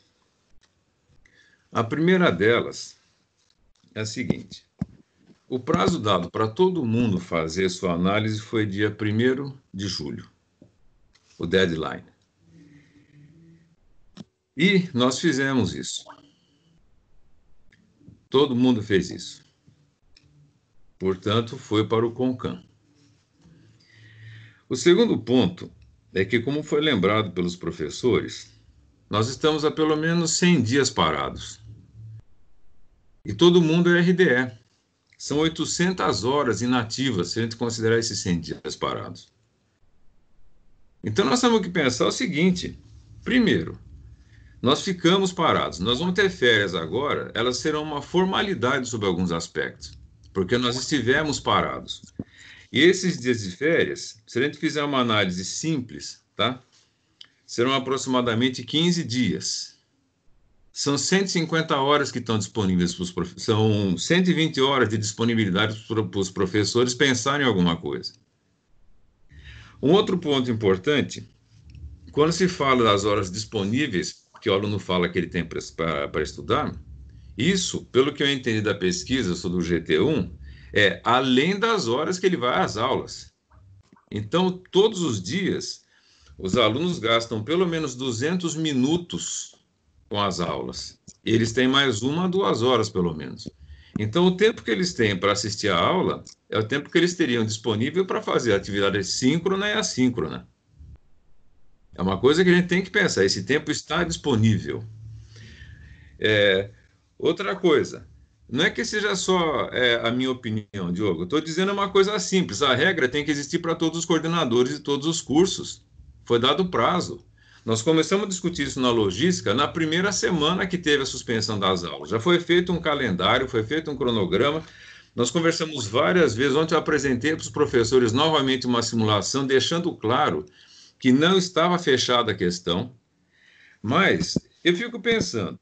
A primeira delas é a seguinte: o prazo dado para todo mundo fazer sua análise foi dia 1º de julho, o deadline. E nós fizemos isso. Todo mundo fez isso. Portanto, foi para o CONCAN. O segundo ponto é que, como foi lembrado pelos professores, nós estamos há pelo menos 100 dias parados. E todo mundo é RDE. São 800 horas inativas, se a gente considerar esses 100 dias parados. Então, nós temos que pensar o seguinte: primeiro, nós ficamos parados. Nós vamos ter férias agora, elas serão uma formalidade sob alguns aspectos, porque nós estivemos parados. E esses dias de férias, se a gente fizer uma análise simples, tá? Serão aproximadamente 15 dias. São 150 horas que estão disponíveis para os professores, são 120 horas de disponibilidade para os professores pensarem em alguma coisa. Um outro ponto importante, quando se fala das horas disponíveis, que o aluno fala que ele tem para estudar, isso, pelo que eu entendi da pesquisa sobre o GT1, é além das horas que ele vai às aulas. Então, todos os dias, os alunos gastam pelo menos 200 minutos com as aulas. Eles têm mais 1 a 2 horas, pelo menos. Então, o tempo que eles têm para assistir a aula é o tempo que eles teriam disponível para fazer a atividade síncrona e assíncrona. É uma coisa que a gente tem que pensar, esse tempo está disponível. Outra coisa, não é que seja só a minha opinião, Diogo. Eu estou dizendo uma coisa simples. A regra tem que existir para todos os coordenadores de todos os cursos. Foi dado prazo. Nós começamos a discutir isso na logística na primeira semana que teve a suspensão das aulas. Já foi feito um calendário, foi feito um cronograma. Nós conversamos várias vezes. Ontem eu apresentei para os professores novamente uma simulação, deixando claro que não estava fechada a questão. Mas eu fico pensando,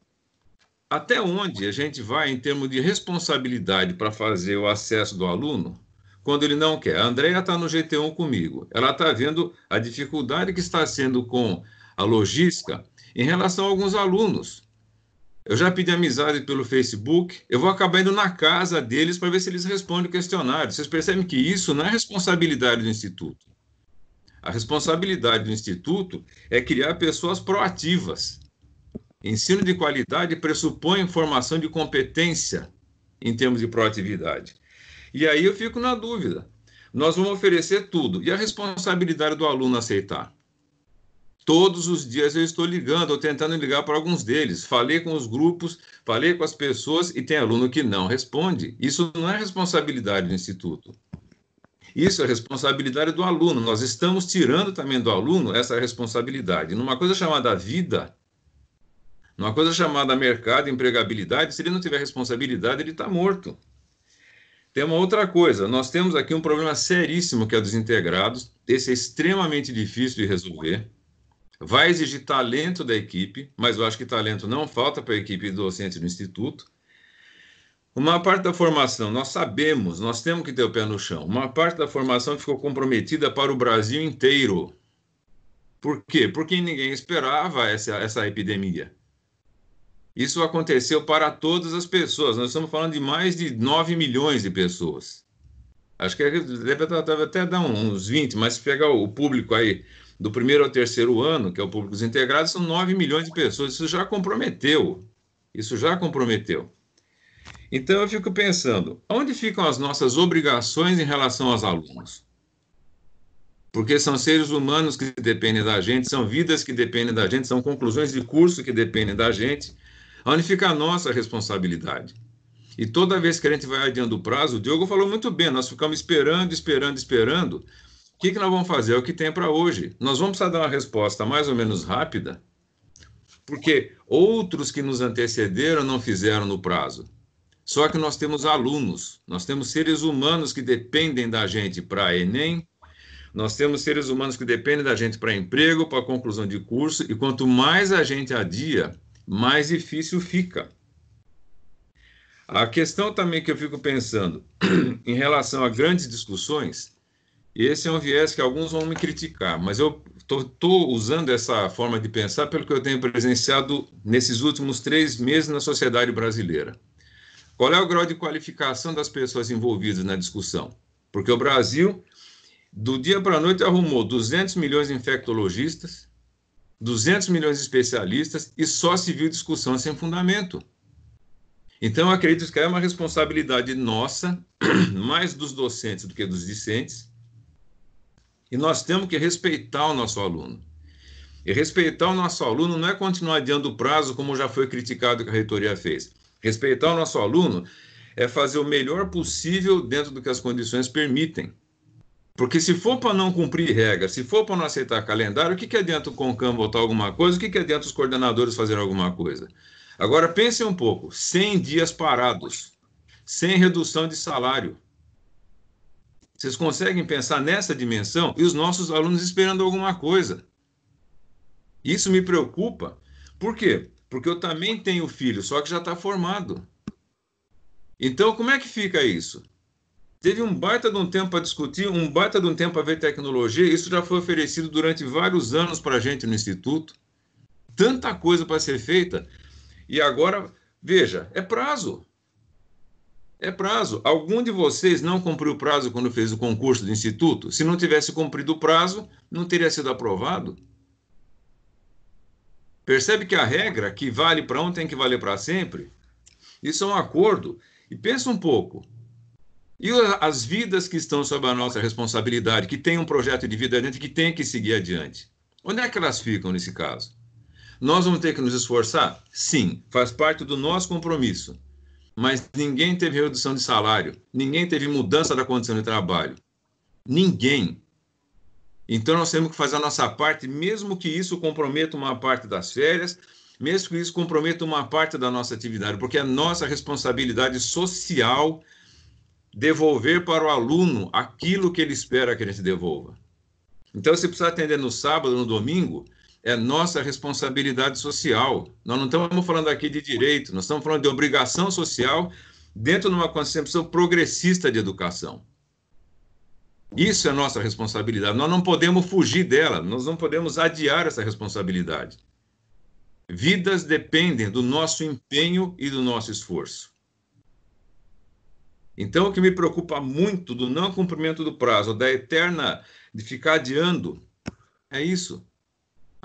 até onde a gente vai em termos de responsabilidade para fazer o acesso do aluno quando ele não quer? A Andrea está no GT1 comigo. Ela está vendo a dificuldade que está sendo com a logística em relação a alguns alunos. Eu já pedi amizade pelo Facebook, eu vou acabar indo na casa deles para ver se eles respondem o questionário. Vocês percebem que isso não é responsabilidade do Instituto. A responsabilidade do Instituto é criar pessoas proativas. Ensino de qualidade pressupõe formação de competência em termos de proatividade. E aí eu fico na dúvida. Nós vamos oferecer tudo. E a responsabilidade do aluno aceitar? Todos os dias eu estou ligando, ou tentando ligar para alguns deles. Falei com os grupos, falei com as pessoas, e tem aluno que não responde. Isso não é responsabilidade do Instituto. Isso é responsabilidade do aluno. Nós estamos tirando também do aluno essa responsabilidade. Numa coisa chamada vida, numa coisa chamada mercado, empregabilidade, se ele não tiver responsabilidade, ele está morto. Tem uma outra coisa. Nós temos aqui um problema seríssimo, que é dos integrados. Esse é extremamente difícil de resolver. Vai exigir talento da equipe, mas eu acho que talento não falta para a equipe docente do Instituto. Uma parte da formação, nós sabemos, nós temos que ter o pé no chão. Uma parte da formação ficou comprometida para o Brasil inteiro. Por quê? Porque ninguém esperava essa epidemia. Isso aconteceu para todas as pessoas. Nós estamos falando de mais de 9 milhões de pessoas. Acho que deve até dar uns 20, mas se pegar o público aí do primeiro ao terceiro ano, que é o público dos integrados, são 9 milhões de pessoas. Isso já comprometeu. Isso já comprometeu. Então, eu fico pensando, onde ficam as nossas obrigações em relação aos alunos? Porque são seres humanos que dependem da gente, são vidas que dependem da gente, são conclusões de curso que dependem da gente. Onde fica a nossa responsabilidade? E toda vez que a gente vai adiando o prazo, o Diogo falou muito bem, nós ficamos esperando. O que nós vamos fazer? É o que tem para hoje. Nós vamos precisar dar uma resposta mais ou menos rápida, porque outros que nos antecederam não fizeram no prazo. Só que nós temos alunos, nós temos seres humanos que dependem da gente para Enem, nós temos seres humanos que dependem da gente para emprego, para conclusão de curso, e quanto mais a gente adia, mais difícil fica. A questão também que eu fico pensando, em relação a grandes discussões, esse é um viés que alguns vão me criticar, mas eu estou usando essa forma de pensar pelo que eu tenho presenciado nesses últimos 3 meses na sociedade brasileira. Qual é o grau de qualificação das pessoas envolvidas na discussão? Porque o Brasil, do dia para a noite, arrumou 200 milhões de infectologistas, 200 milhões de especialistas e só se viu discussão sem fundamento. Então, eu acredito que é uma responsabilidade nossa, mais dos docentes do que dos discentes, e nós temos que respeitar o nosso aluno. E respeitar o nosso aluno não é continuar adiando o prazo, como já foi criticado que a reitoria fez. Respeitar o nosso aluno é fazer o melhor possível dentro do que as condições permitem. Porque se for para não cumprir regras, se for para não aceitar calendário, o que adianta o CONCAM votar alguma coisa? O que adianta os coordenadores fazerem alguma coisa? Agora, pensem um pouco, 100 dias parados, sem redução de salário. Vocês conseguem pensar nessa dimensão? E os nossos alunos esperando alguma coisa. Isso me preocupa. Por quê? Porque eu também tenho filho, só que já está formado. Então, como é que fica isso? Teve um baita de um tempo para discutir, um baita de um tempo para ver tecnologia, isso já foi oferecido durante vários anos para a gente no Instituto. Tanta coisa para ser feita. E agora, veja, é prazo. É prazo. Algum de vocês não cumpriu o prazo quando fez o concurso do Instituto? Se não tivesse cumprido o prazo, não teria sido aprovado. Percebe que a regra que vale para um tem que valer para sempre? Isso é um acordo. E pensa um pouco. E as vidas que estão sob a nossa responsabilidade, que têm um projeto de vida dentro, que tem que seguir adiante? Onde é que elas ficam nesse caso? Nós vamos ter que nos esforçar? Sim, faz parte do nosso compromisso. Mas ninguém teve redução de salário, ninguém teve mudança da condição de trabalho. Ninguém. Então, nós temos que fazer a nossa parte, mesmo que isso comprometa uma parte das férias, mesmo que isso comprometa uma parte da nossa atividade, porque é nossa responsabilidade social devolver para o aluno aquilo que ele espera que a gente devolva. Então, se precisar atender no sábado, no domingo, é nossa responsabilidade social. Nós não estamos falando aqui de direito, nós estamos falando de obrigação social dentro de uma concepção progressista de educação. Isso é nossa responsabilidade. Nós não podemos fugir dela, nós não podemos adiar essa responsabilidade. Vidas dependem do nosso empenho e do nosso esforço. Então, o que me preocupa muito do não cumprimento do prazo, da eterna, de ficar adiando, é isso.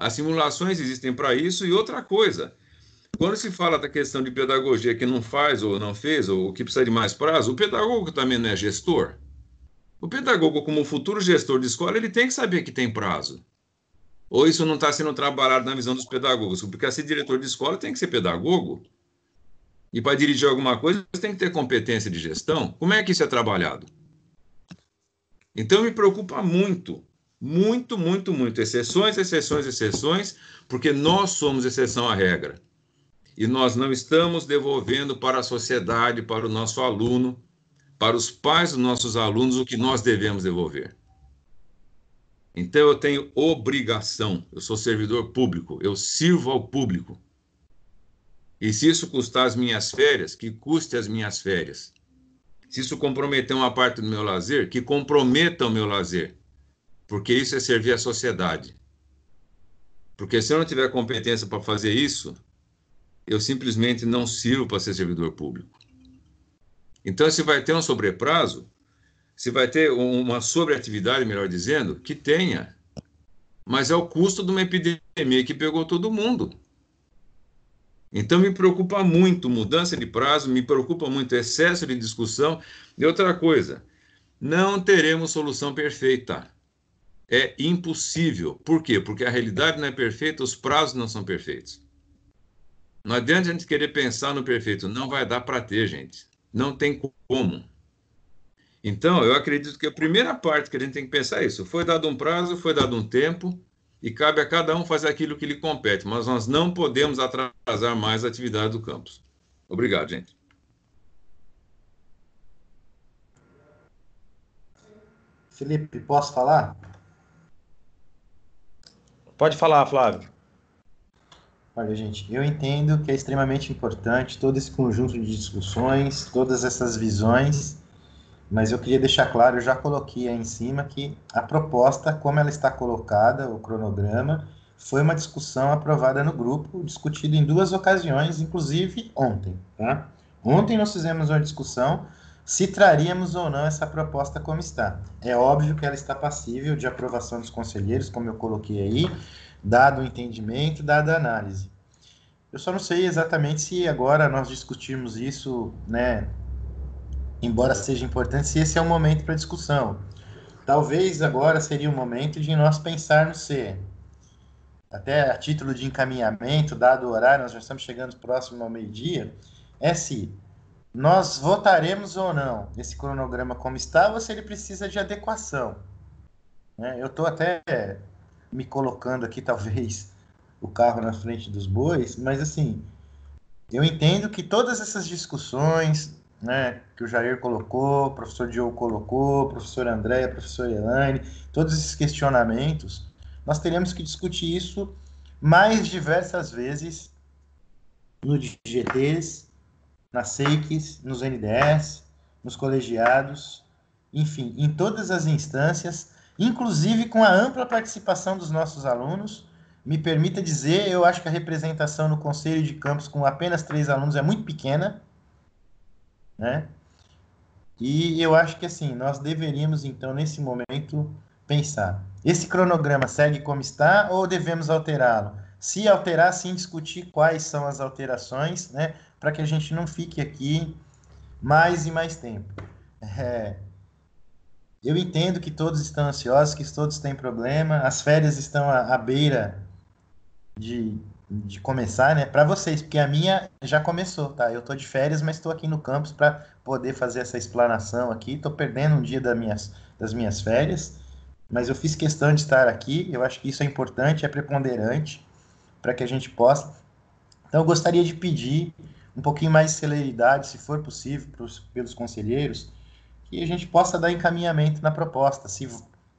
As simulações existem para isso. E outra coisa, quando se fala da questão de pedagogia que não faz ou não fez, ou que precisa de mais prazo, o pedagogo também não é gestor. O pedagogo, como futuro gestor de escola, ele tem que saber que tem prazo. Ou isso não está sendo trabalhado na visão dos pedagogos, porque ser diretor de escola tem que ser pedagogo. E para dirigir alguma coisa, você tem que ter competência de gestão. Como é que isso é trabalhado? Então, me preocupa muito, muito, muito, muito. Exceções, exceções, exceções, porque nós somos exceção à regra. E nós não estamos devolvendo para a sociedade, para o nosso aluno, para os pais dos nossos alunos, o que nós devemos devolver. Então, eu tenho obrigação, eu sou servidor público, eu sirvo ao público. E se isso custar as minhas férias, que custe as minhas férias. Se isso comprometer uma parte do meu lazer, que comprometa o meu lazer. Porque isso é servir à sociedade. Porque se eu não tiver competência para fazer isso, eu simplesmente não sirvo para ser servidor público. Então, se vai ter um sobreprazo, se vai ter uma sobreatividade, melhor dizendo, que tenha. Mas é o custo de uma epidemia que pegou todo mundo. Então, me preocupa muito mudança de prazo, me preocupa muito excesso de discussão. E outra coisa, não teremos solução perfeita. É impossível. Por quê? Porque a realidade não é perfeita, os prazos não são perfeitos. Não adianta a gente querer pensar no perfeito, não vai dar para ter, gente. Não tem como. Então, eu acredito que a primeira parte que a gente tem que pensar é isso. Foi dado um prazo, foi dado um tempo, e cabe a cada um fazer aquilo que lhe compete, mas nós não podemos atrasar mais a atividade do campus. Obrigado, gente. Felipe, posso falar? Pode falar, Flávio. Olha, gente, eu entendo que é extremamente importante todo esse conjunto de discussões, todas essas visões, mas eu queria deixar claro, eu já coloquei aí em cima que a proposta, como ela está colocada, o cronograma, foi uma discussão aprovada no grupo, discutida em 2 ocasiões, inclusive ontem, tá? Ontem nós fizemos uma discussão se traríamos ou não essa proposta como está. É óbvio que ela está passível de aprovação dos conselheiros, como eu coloquei aí, dado o entendimento, dada a análise. Eu só não sei exatamente se agora nós discutirmos isso, né, embora seja importante, se esse é o momento para discussão. Talvez agora seria o momento de nós pensarmos se, até a título de encaminhamento, dado o horário, nós já estamos chegando próximo ao meio-dia, é se nós votaremos ou não esse cronograma como está, ou se ele precisa de adequação. Eu estou até me colocando aqui, talvez, o carro na frente dos bois, mas, assim, eu entendo que todas essas discussões, né, que o Jair colocou, o professor Diogo colocou, o professor André, a professora Elaine, todos esses questionamentos, nós teremos que discutir isso mais diversas vezes no GTs, nas SEICs, nos NDS, nos colegiados, enfim, em todas as instâncias, inclusive com a ampla participação dos nossos alunos. Me permita dizer, eu acho que a representação no conselho de campus com apenas 3 alunos é muito pequena, né? E eu acho que, assim, nós deveríamos, então, nesse momento, pensar, esse cronograma segue como está ou devemos alterá-lo? Se alterar, sim, discutir quais são as alterações, né? Para que a gente não fique aqui mais e mais tempo. Eu entendo que todos estão ansiosos, que todos têm problema, as férias estão à beira de de começar, né, para vocês, porque a minha já começou, tá? Eu tô de férias, mas estou aqui no campus para poder fazer essa explanação aqui. Tô perdendo um dia das minhas férias, mas eu fiz questão de estar aqui. Eu acho que isso é importante, é preponderante para que a gente possa. Então, eu gostaria de pedir um pouquinho mais de celeridade, se for possível, pelos conselheiros, que a gente possa dar encaminhamento na proposta, se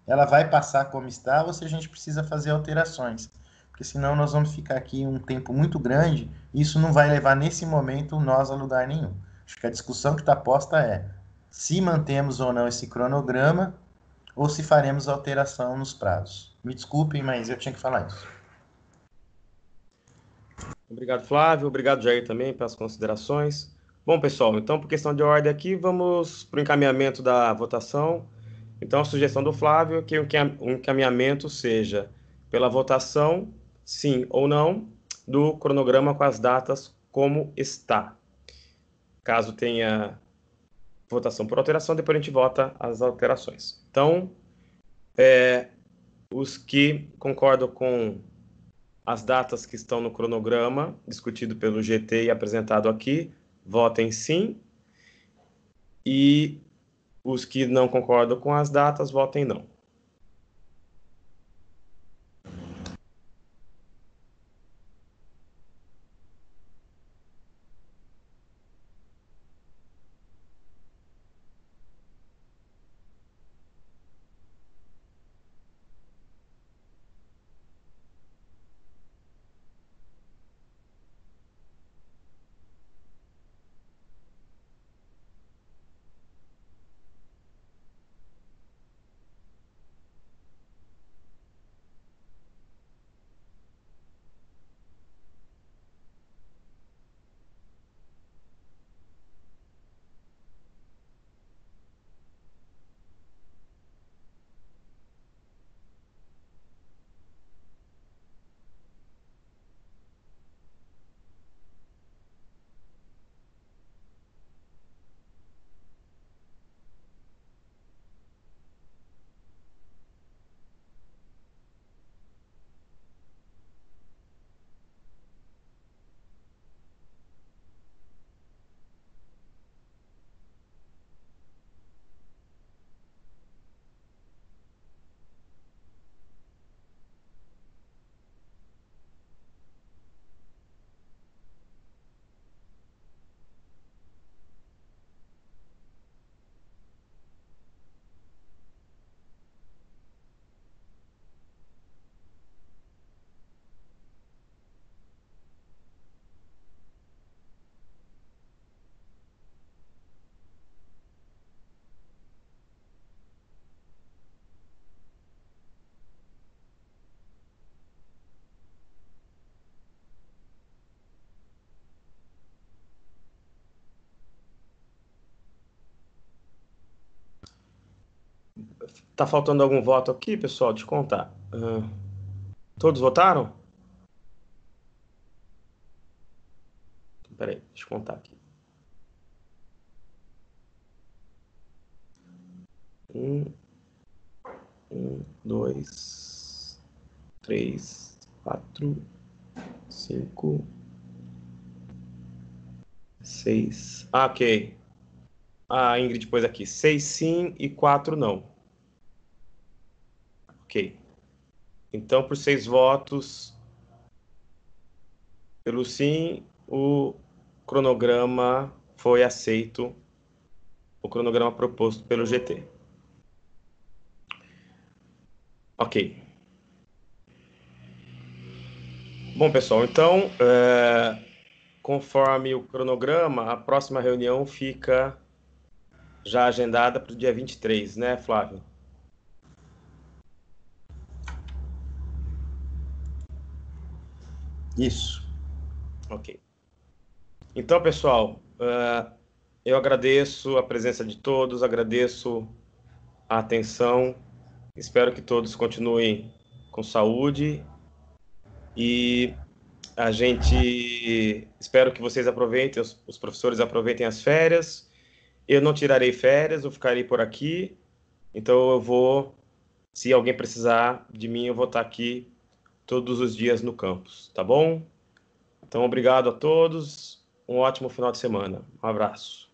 ela vai passar como está ou se a gente precisa fazer alterações. Porque senão nós vamos ficar aqui um tempo muito grande e isso não vai levar, nesse momento, nós a lugar nenhum. Acho que a discussão que está posta é se mantemos ou não esse cronograma ou se faremos alteração nos prazos. Me desculpem, mas eu tinha que falar isso. Obrigado, Flávio. Obrigado, Jair, também, pelas considerações. Bom, pessoal, então, por questão de ordem aqui, vamos para o encaminhamento da votação. Então, a sugestão do Flávio é que o encaminhamento seja pela votação, sim ou não, do cronograma com as datas como está. Caso tenha votação por alteração, depois a gente vota as alterações. Então, os que concordam com as datas que estão no cronograma, discutido pelo GT e apresentado aqui, votem sim. E os que não concordam com as datas, votem não. Tá faltando algum voto aqui, pessoal? Deixa eu contar. Todos votaram? Peraí, deixa eu contar aqui. 2, 3, 4, 5, 6. Ok. A Ingrid pôs aqui. 6 sim e 4 não. Ok. Então, por 6 votos pelo sim, o cronograma foi aceito. O cronograma proposto pelo GT. Ok. Bom, pessoal, então, conforme o cronograma, a próxima reunião fica já agendada para o dia 23, né, Flávio? Isso. Ok. Então, pessoal, eu agradeço a presença de todos, agradeço a atenção, espero que todos continuem com saúde e espero que vocês aproveitem, os professores aproveitem as férias. Eu não tirarei férias, eu ficarei por aqui, então eu vou, se alguém precisar de mim, eu vou estar aqui todos os dias no campus, tá bom? Então, obrigado a todos. Um ótimo final de semana. Um abraço.